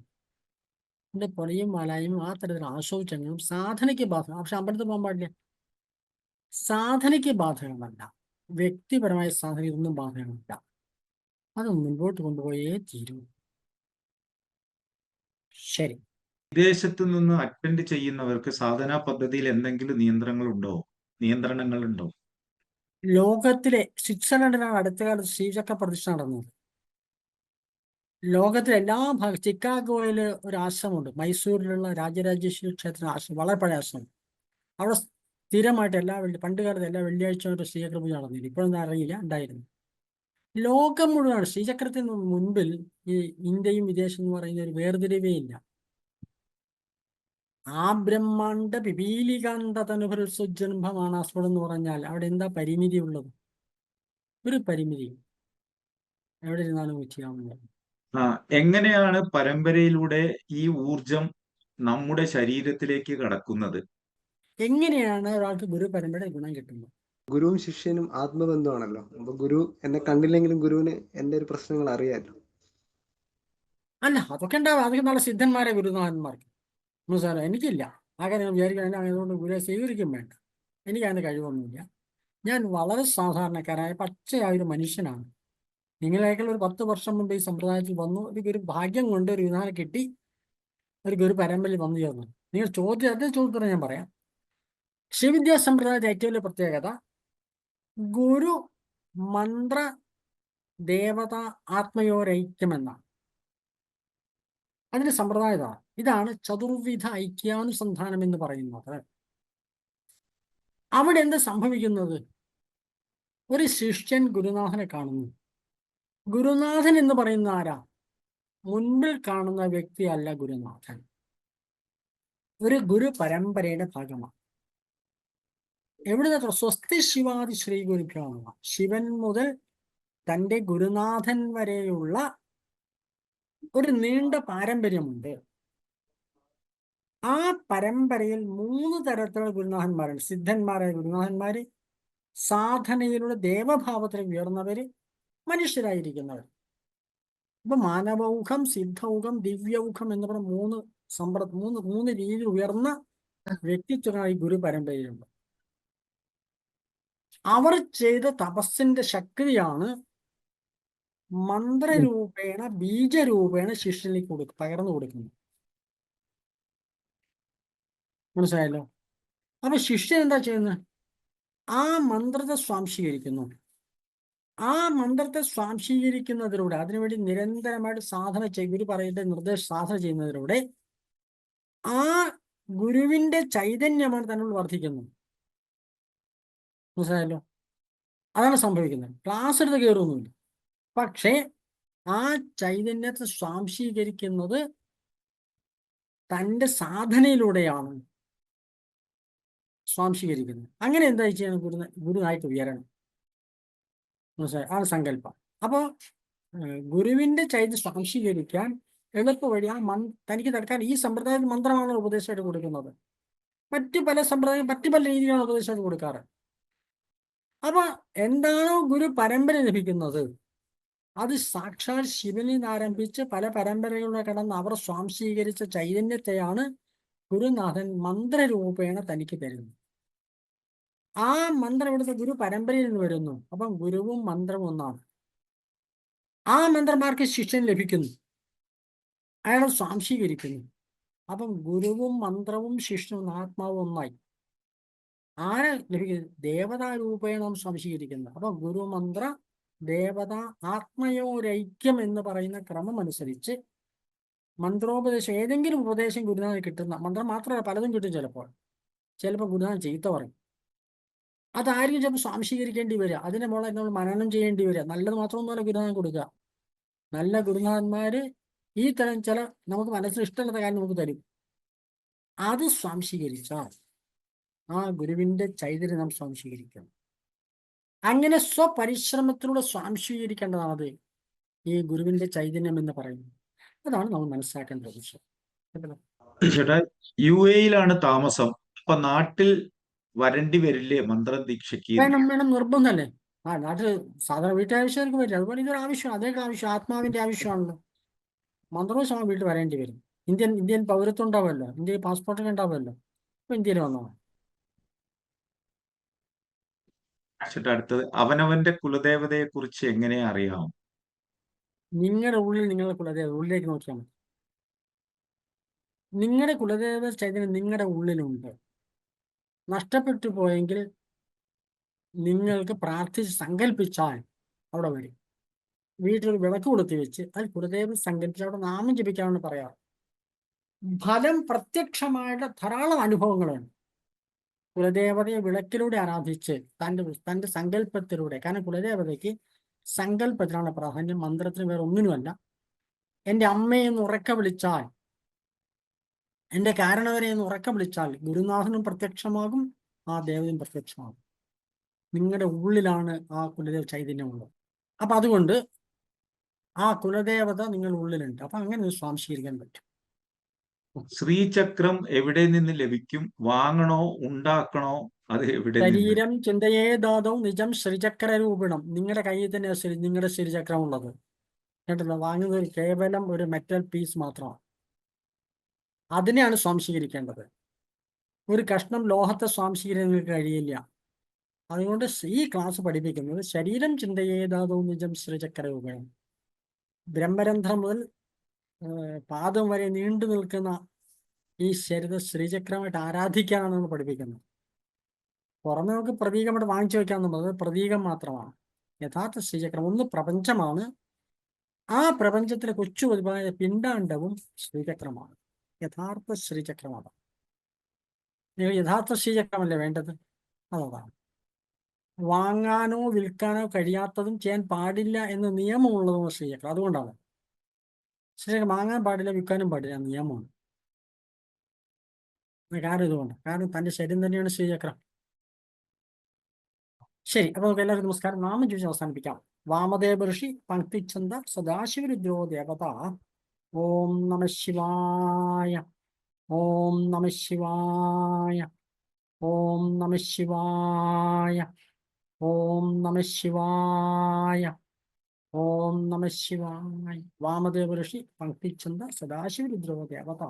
Speaker 2: എൻ്റെ പൊലയും വാലായും ആ തരത്തിൽ ആശ്രയിച്ചെങ്കിലും സാധനയ്ക്ക് ബാധകം. പക്ഷെ അമ്പലത്തിൽ പോകാൻ പാടില്ല. സാധനയ്ക്ക് ബാധകമല്ല, വ്യക്തിപരമായ സാധന ഇതൊന്നും ബാധകമല്ല. അത് മുൻപോട്ട് കൊണ്ടുപോയേ തീരൂ. ശരി.
Speaker 3: വിദേശത്ത് നിന്ന് അറ്റൻഡ് ചെയ്യുന്നവർക്ക് സാധനാ പദ്ധതിയിൽ എന്തെങ്കിലും നിയന്ത്രണങ്ങളുണ്ടോ?
Speaker 2: ലോകത്തിലെ സ്വിറ്റ്സർലൻഡിലാണ് അടുത്ത കാലത്ത് ശ്രീചക്ര പ്രതിഷ്ഠ നടന്നത്. ലോകത്തിലെ എല്ലാ ഭാഗം, ചിക്കാഗോയിൽ ഒരു ആശ്രമമുണ്ട്, മൈസൂരിലുള്ള രാജരാജേശ്വരി ക്ഷേത്ര ആശ്രമം, വളരെ പഴയ ആശ്രമം. അവിടെ സ്ഥിരമായിട്ട് പണ്ട് കാലത്ത് എല്ലാ വെള്ളിയാഴ്ച ശ്രീചക്ര പൂജ നടന്നില്ല. ഇപ്പോഴൊന്നും അറിയില്ല, ഉണ്ടായിരുന്നു. ലോകം മുഴുവൻ ശ്രീചക്രത്തിന് മുൻപിൽ ഈ ഇന്ത്യയും വിദേശം എന്ന് പറയുന്ന ഒരു വേർതിരിവേ ഇല്ല. ആ ബ്രഹ്മാണ്ട പിപീലികാന്തതനുപരിസുജൃംഭമാണ് അസ്ഫുടം എന്ന് പറഞ്ഞാൽ അവിടെ എന്താ പരിമിതി ഉള്ളത്? ഒരു പരിമിതി എവിടെ ഇരുന്നാലും ചെയ്യാവുന്നതാണ്.
Speaker 3: എങ്ങനെയാണ് പരമ്പരയിലൂടെ ഈ ഊർജം നമ്മുടെ ശരീരത്തിലേക്ക് കടക്കുന്നത്?
Speaker 2: എങ്ങനെയാണ് ഒരാൾക്ക് ഗുരു പരമ്പര ഗുണം കിട്ടുന്നത്?
Speaker 4: ഗുരുവും ശിഷ്യനും ആത്മബന്ധമാണല്ലോ. അപ്പൊ ഗുരു എന്നെ കണ്ടില്ലെങ്കിലും ഗുരുവിന് എന്റെ ഒരു പ്രശ്നങ്ങൾ അറിയാലോ.
Speaker 2: അല്ല, അതൊക്കെ ഉണ്ടാവും. അതൊക്കെ നല്ല സിദ്ധന്മാരെ ഗുരുനാഥന്മാർക്ക്. മനസ്സിലായോ? എനിക്കില്ല. ആകെ നിങ്ങൾ വിചാരിക്കാൻ അതുകൊണ്ട് ഗുരുവെ സ്വീകരിക്കും വേണ്ട. എനിക്ക് അതിന് കഴിവൊന്നുമില്ല. ഞാൻ വളരെ സാധാരണക്കാരായ പച്ചയായ ഒരു മനുഷ്യനാണ്. നിങ്ങളേക്കാൾ ഒരു 10 വർഷം മുമ്പ് ഈ സമ്പ്രദായത്തിൽ വന്നു. ഒരു ഭാഗ്യം കൊണ്ട് ഒരു വിധാനം കിട്ടി, ഒരു ഗുരു പരമ്പരയിൽ വന്നു ചേർന്നു. നിങ്ങൾ അതേ ചോദ്യത്തിന് ഞാൻ പറയാം. ശ്രീവിദ്യാ സമ്പ്രദായത്തെ ഏറ്റവും വലിയ പ്രത്യേകത ഗുരു മന്ത്ര ദേവത ആത്മയോരൈക്യമെന്നാണ്. അതിന്റെ സമ്പ്രദായത ഇതാണ് ചതുർവിധ ഐക്യാനുസന്ധാനം എന്ന് പറയുന്നത്. അവിടെ എന്താ സംഭവിക്കുന്നത്? ഒരു ശിഷ്യൻ ഗുരുനാഥനെ കാണുന്നു. ഗുരുനാഥൻ എന്ന് പറയുന്ന ആരാ? മുൻപിൽ കാണുന്ന വ്യക്തിയല്ല ഗുരുനാഥൻ, ഒരു ഗുരു പരമ്പരയുടെ ഭാഗമാണ്. എവിടെ സ്വസ്തി ശിവാദി ശ്രീ ഗുരുഭ്യോ നമഃ. ശിവൻ മുതൽ തൻ്റെ ഗുരുനാഥൻ വരെയുള്ള ഒരു നീണ്ട പാരമ്പര്യമുണ്ട്. ആ പരമ്പരയിൽ 3 തരത്തിലുള്ള ഗുരുനാഥന്മാരുണ്ട്. സിദ്ധന്മാരായ ഗുരുനാഥന്മാര്, സാധനയിലൂടെ ദേവഭാവത്തിലേക്ക് ഉയർന്നവര്, മനുഷ്യരായിരിക്കുന്നവർ. ഇപ്പൊ മാനവൗഖം, സിദ്ധൗഖം, ദിവ്യൗഖം എന്ന് പറഞ്ഞ 3 രീതിയിൽ ഉയർന്ന വ്യക്തിത്വങ്ങളായി ഗുരു പരമ്പരയിലുണ്ട്. അവർ ചെയ്ത തപസ്സിന്റെ ശക്തിയാണ് മന്ത്രരൂപേണ ബീജരൂപേണ ശിഷ്യനിലേക്ക് പകർന്നു കൊടുക്കുന്നത്. മനസ്സിലായല്ലോ? അപ്പൊ ശിഷ്യൻ എന്താ ചെയ്യുന്നത്? ആ മന്ത്രത്തെ സ്വാംശീകരിക്കുന്നു. ആ മന്ത്രത്തെ സ്വാംശീകരിക്കുന്നതിലൂടെ, അതിനുവേണ്ടി നിരന്തരമായിട്ട് സാധന ഗുരു പറയുന്ന സാധന ചെയ്യുന്നതിലൂടെ ആ ഗുരുവിന്റെ ചൈതന്യമാണ് തന്നോട് വർദ്ധിക്കുന്നത്. മനസ്സിലായല്ലോ? അതാണ് സംഭവിക്കുന്നത്. ക്ലാസ് എടുത്ത് കയറൊന്നുമില്ല. പക്ഷേ ആ ചൈതന്യത്തെ സ്വാംശീകരിക്കുന്നത് തൻ്റെ സാധനയിലൂടെയാണ് സ്വാംശീകരിക്കുന്നത്. അങ്ങനെ എന്താ ചെയ്യണം? ഗുരുവായിട്ട് ഉയരണം. മനസ്സിലായി? ആണ് സങ്കല്പം. അപ്പോൾ ഗുരുവിന്റെ ചൈതന്യം സ്വാംശീകരിക്കാൻ എളുപ്പ വഴി തനിക്ക് തടുക്കാൻ ഈ സമ്പ്രദായത്തിൽ മന്ത്രമാണ് ഉപദേശമായിട്ട് കൊടുക്കുന്നത്. മറ്റു പല സമ്പ്രദായം മറ്റു പല രീതിയിലാണ് ഉപദേശമായിട്ട് കൊടുക്കാറ്. അപ്പൊ എന്താണോ ഗുരു പരമ്പര ലഭിക്കുന്നത് അത് സാക്ഷാൽ ശിവനിൽ നിന്ന് ആരംഭിച്ച് പല പരമ്പരകളിലൂടെ കടന്ന് അവർ സ്വാംശീകരിച്ച ചൈതന്യത്തെയാണ് ഗുരുനാഥൻ മന്ത്രരൂപേണ തനിക്ക് തരുന്നത്. ആ മന്ത്രം ഇവിടുത്തെ ഗുരു പരമ്പരയിൽ നിന്ന് വരുന്നു. അപ്പം ഗുരുവും മന്ത്രവും ഒന്നാണ്. ആ മന്ത്രമാർക്ക് ശിഷ്യൻ ലഭിക്കുന്നു, അയാൾ സ്വാംശീകരിക്കുന്നു. അപ്പം ഗുരുവും മന്ത്രവും ശിഷ്യനും ആത്മാവും ഒന്നായി. ആരെ ലഭിക്കുന്നത്? ദേവതാരൂപേണം സ്വാംശീകരിക്കുന്നത്. അപ്പൊ ഗുരുമന്ത്ര ദേവത ആത്മയോരൈക്യം എന്ന് പറയുന്ന ക്രമം അനുസരിച്ച് മന്ത്രോപദേശം, ഏതെങ്കിലും ഉപദേശം ഗുരുനാഥൻ കിട്ടുന്ന മന്ത്രം മാത്രമല്ല, പലതും കിട്ടും. ചിലപ്പോൾ ഗുരുനാഥൻ ചീത്ത പറയും. അതായിരിക്കും ചിലപ്പോൾ സ്വാംശീകരിക്കേണ്ടി വരിക. അതിനെ മോളെ നമ്മൾ മനനം ചെയ്യേണ്ടി വരിക. നല്ലത് മാത്രമൊന്നുമല്ല ഗുരുനാഥൻ കൊടുക്കുക. നല്ല ഗുരുനാഥന്മാര് ഈ തരം ചില നമുക്ക് മനസ്സിന് ഇഷ്ടമുള്ള കാര്യം നമുക്ക് തരും. അത് സ്വാംശീകരിച്ചാൽ ആ ഗുരുവിന്റെ ചൈതന്യം നാം സ്വാംശീകരിക്കണം. അങ്ങനെ സ്വപരിശ്രമത്തിലൂടെ സ്വാംശീകരിക്കേണ്ടതാണ് ഈ ഗുരുവിന്റെ ചൈതന്യം എന്ന് പറയുന്നത്. അതാണ് നമ്മൾ മനസ്സിലാക്കേണ്ട ഒരു വിഷയം.
Speaker 3: ചേട്ടാ, UAE-യിലാണ് താമസം. അപ്പൊ നാട്ടിൽ വരേണ്ടി വരില്ലേ മന്ത്രദീക്ഷയ്ക്ക്?
Speaker 2: വേണം, നിർബന്ധമല്ലേ. നാട്ടിൽ സാധാരണ വീട്ടാവശ്യങ്ങൾക്ക് പറ്റില്ല. അതുപോലെ ഇതൊരു ആവശ്യം, അതേ ആവശ്യം, ആത്മാവിന്റെ ആവശ്യമാണല്ലോ. മന്ത്രവും വീട്ടിൽ വരേണ്ടി വരും. ഇന്ത്യൻ പൗരത്വം ഉണ്ടാവുമല്ലോ, ഇന്ത്യൻ പാസ്പോർട്ടൊക്കെ ഉണ്ടാവുമല്ലോ. അപ്പൊ ഇന്ത്യയിൽ വന്നോ.
Speaker 3: ചേട്ടാ, അടുത്തത് അവനവന്റെ കുലദേവതയെ കുറിച്ച് എങ്ങനെ അറിയാം?
Speaker 2: നിങ്ങളുടെ ഉള്ളിൽ നിങ്ങളുടെ കുലദേവത ഉള്ളിലേക്ക് നോക്കിയാൽ മതി. നിങ്ങളുടെ കുലദേവത ചൈതന്യം നിങ്ങളുടെ ഉള്ളിലുണ്ട്. നഷ്ടപ്പെട്ടു പോയെങ്കിൽ നിങ്ങൾക്ക് പ്രാർത്ഥിച്ച് സങ്കല്പിച്ചാൽ അവിടെ വരും. വീട്ടിൽ വിളക്ക് കൊളുത്തി വെച്ച് അതിൽ കുലദേവത സങ്കല്പിച്ച് അവിടെ നാമം ജപിക്കാമെന്ന് പറയാം. ഫലം പ്രത്യക്ഷമായിട്ട് ധാരാളം അനുഭവങ്ങളുണ്ട്. കുലദേവതയെ വിളക്കിലൂടെ ആരാധിച്ച് തൻ്റെ സങ്കല്പത്തിലൂടെ, കാരണം കുലദേവതയ്ക്ക് സങ്കല്പത്തിലാണ് പ്രാധാന്യം, മന്ത്രത്തിന് വേറെ ഒന്നിനുമല്ല. എൻ്റെ അമ്മയെന്ന് ഉറക്ക വിളിച്ചാൽ, എൻ്റെ കാരണവരെ എന്ന് ഉറക്ക വിളിച്ചാൽ ഗുരുനാഥനും പ്രത്യക്ഷമാകും, ആ ദേവതയും പ്രത്യക്ഷമാകും. നിങ്ങളുടെ ഉള്ളിലാണ് ആ കുലദേവ ചൈതന്യമുള്ളത്. അപ്പൊ അതുകൊണ്ട് ആ കുലദേവത നിങ്ങളുടെ ഉള്ളിലുണ്ട്. അപ്പൊ അങ്ങനെ സ്വാംശീകരിക്കാൻ പറ്റും.
Speaker 3: ശ്രീചക്രം എവിടെ നിന്ന് ലഭിക്കും? വാങ്ങണോ, ഉണ്ടാക്കണോ? അത് എവിടെ നിന്ന്?
Speaker 2: ശരീരം ചിന്തയേ ദാതവും നിജം ശ്രീചക്ര രൂപിണം. നിങ്ങളുടെ കയ്യിൽ തന്നെ നിങ്ങളുടെ ശ്രീചക്രം ഉള്ളത് കേട്ടല്ലോ. വാങ്ങുന്നത് കേവലം ഒരു മെറ്റൽ പീസ് മാത്രമാണ്. അതിനെയാണ് സ്വാംശീകരിക്കേണ്ടത്. ഒരു കഷ്ണം ലോഹത്തെ സ്വാംശീകരിക്കാൻ നിങ്ങൾക്ക് കഴിയില്ല. അതുകൊണ്ട് ഈ ക്ലാസ് പഠിപ്പിക്കുന്നത് ശരീരം ചിന്തയേ ദാതവും നിജം ശ്രീചക്ര രൂപിണം. ബ്രഹ്മരന്ധ്രം മുതൽ പാദം വരെ നീണ്ടു നിൽക്കുന്ന ഈ ശരീരം ശ്രീചക്രമായിട്ട് ആരാധിക്കാനാണ് നമ്മൾ പഠിപ്പിക്കുന്നത്. പുറമെ നമുക്ക് പ്രതീകമായിട്ട് വാങ്ങിച്ചു വെക്കാന്നുള്ളത് പ്രതീകം മാത്രമാണ്. യഥാർത്ഥ ശ്രീചക്രം ഒന്ന് പ്രപഞ്ചമാണ്. ആ പ്രപഞ്ചത്തിലെ കൊച്ചു പതിപ്പായ പിണ്ടാണ്ടവും ശ്രീചക്രമാണ്. യഥാർത്ഥ ശ്രീചക്രമാണ്. നിങ്ങൾ യഥാർത്ഥ ശ്രീചക്രമല്ലേ വേണ്ടത്? അതാണ്. വാങ്ങാനോ വിൽക്കാനോ കഴിയാത്തതും ചെയ്യാൻ പാടില്ല എന്ന് നിയമമുള്ളതും ശ്രീചക്രം. അതുകൊണ്ടാണ് ശ്രീചക്രം വാങ്ങാൻ പാടില്ല, വിൽക്കാനും പാടില്ല, നിയമമാണ്. കാരണം ഇതുകൊണ്ട്, കാരണം തൻ്റെ ശരീരം തന്നെയാണ് ശ്രീചക്രം. ശരി, അപ്പൊ നമുക്ക് എല്ലാവർക്കും നമസ്കാരം. നാമം ചോദിച്ച് അവസാനിപ്പിക്കാം. വാമദേവ ഋഷി പങ്ക്തിച്ഛന്ദ സദാശിവരുദ്രോ ദേവത. ഓം നമ ശിവായ, ഓം നമ ശിവായ, ഓം നമ ശിവായ, ഓം നമ ശിവായ, ഓം നമ ശിവായ. വാമദേവ ഋഷി പങ്ക്തിച്ഛന്ദ സദാശിവരുദ്രോ ദേവത.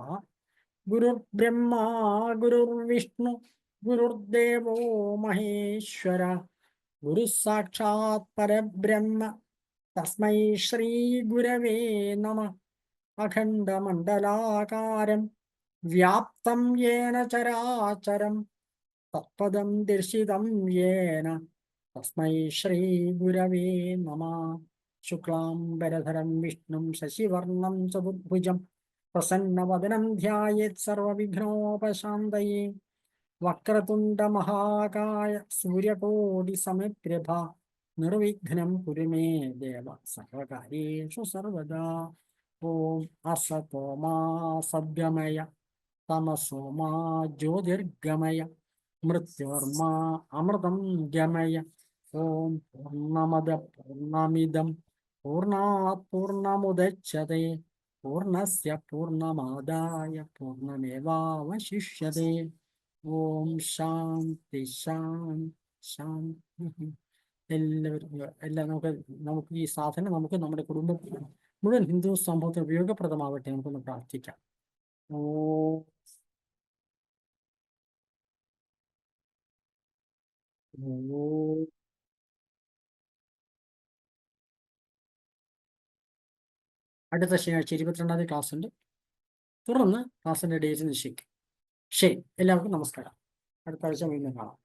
Speaker 2: ഗുരുർ ബ്രഹ്മ ഗുരുർ വിഷ്ണു ഗുരുർദേവോ മഹേശ്വര. ഗുരു സാക്ഷാത് പരബ്രഹ്മ തസ്മൈ ശ്രീ ഗുരവേ നമഃ. അഖണ്ഡമണ്ഡലാകാരം വ്യാപ്തം യേന ചരാചരം തത്പദം ദർശിതം യേന തസ്മൈ ശ്രീ ഗുരവേ നമഃ. ശുക്ലാംബരധരം വിഷ്ണും ശശിവർണം ചതുർഭുജം പ്രസന്നവദനം ധ്യായേത് സർവവിഘ്നോപശാന്തയേ. വക്രതുണ്ട മഹാകായ സൂര്യകോടി സമപ്രഭ നിർവിഘ്നം കുരു മേ ദേവ സർവകാര്യേഷു സർവദാ. ഓം അസതോ മാ സദ്ഗമയ തമസോ മാ ജ്യോതിർഗമയ മൃത്യോർമാ അമൃതം ഗമയ. ഓം പൂർണ്ണമദ പൂർണ്ണമിദം പൂർണ്ണാത് പൂർണ്ണമുദച്യതേ പൂർണ്ണസ്യ പൂർണ്ണമാദായ പൂർണ്ണമേവാവശിഷ്യതേ. ഓം ശാന്തി ശാന്തി ശാന്തി. എല്ലാം നമുക്ക് ഈ സാധന നമുക്ക് നമ്മുടെ കുടുംബം മുഴുവൻ ഹിന്ദു സമൂഹത്തിന് ഉപയോഗപ്രദമാവട്ടെ. നമുക്കൊന്ന് പ്രാർത്ഥിക്കാം. അടുത്ത ശനിയാഴ്ച 22-ാം തീയതി ക്ലാസ് ഉണ്ട്. തുടർന്ന് ക്ലാസ്സിന്റെ ഡേറ്റ് നിശ്ചയിക്കും. ശരി, എല്ലാവർക്കും നമസ്കാരം. അടുത്ത ആഴ്ച വീണ്ടും കാണാം.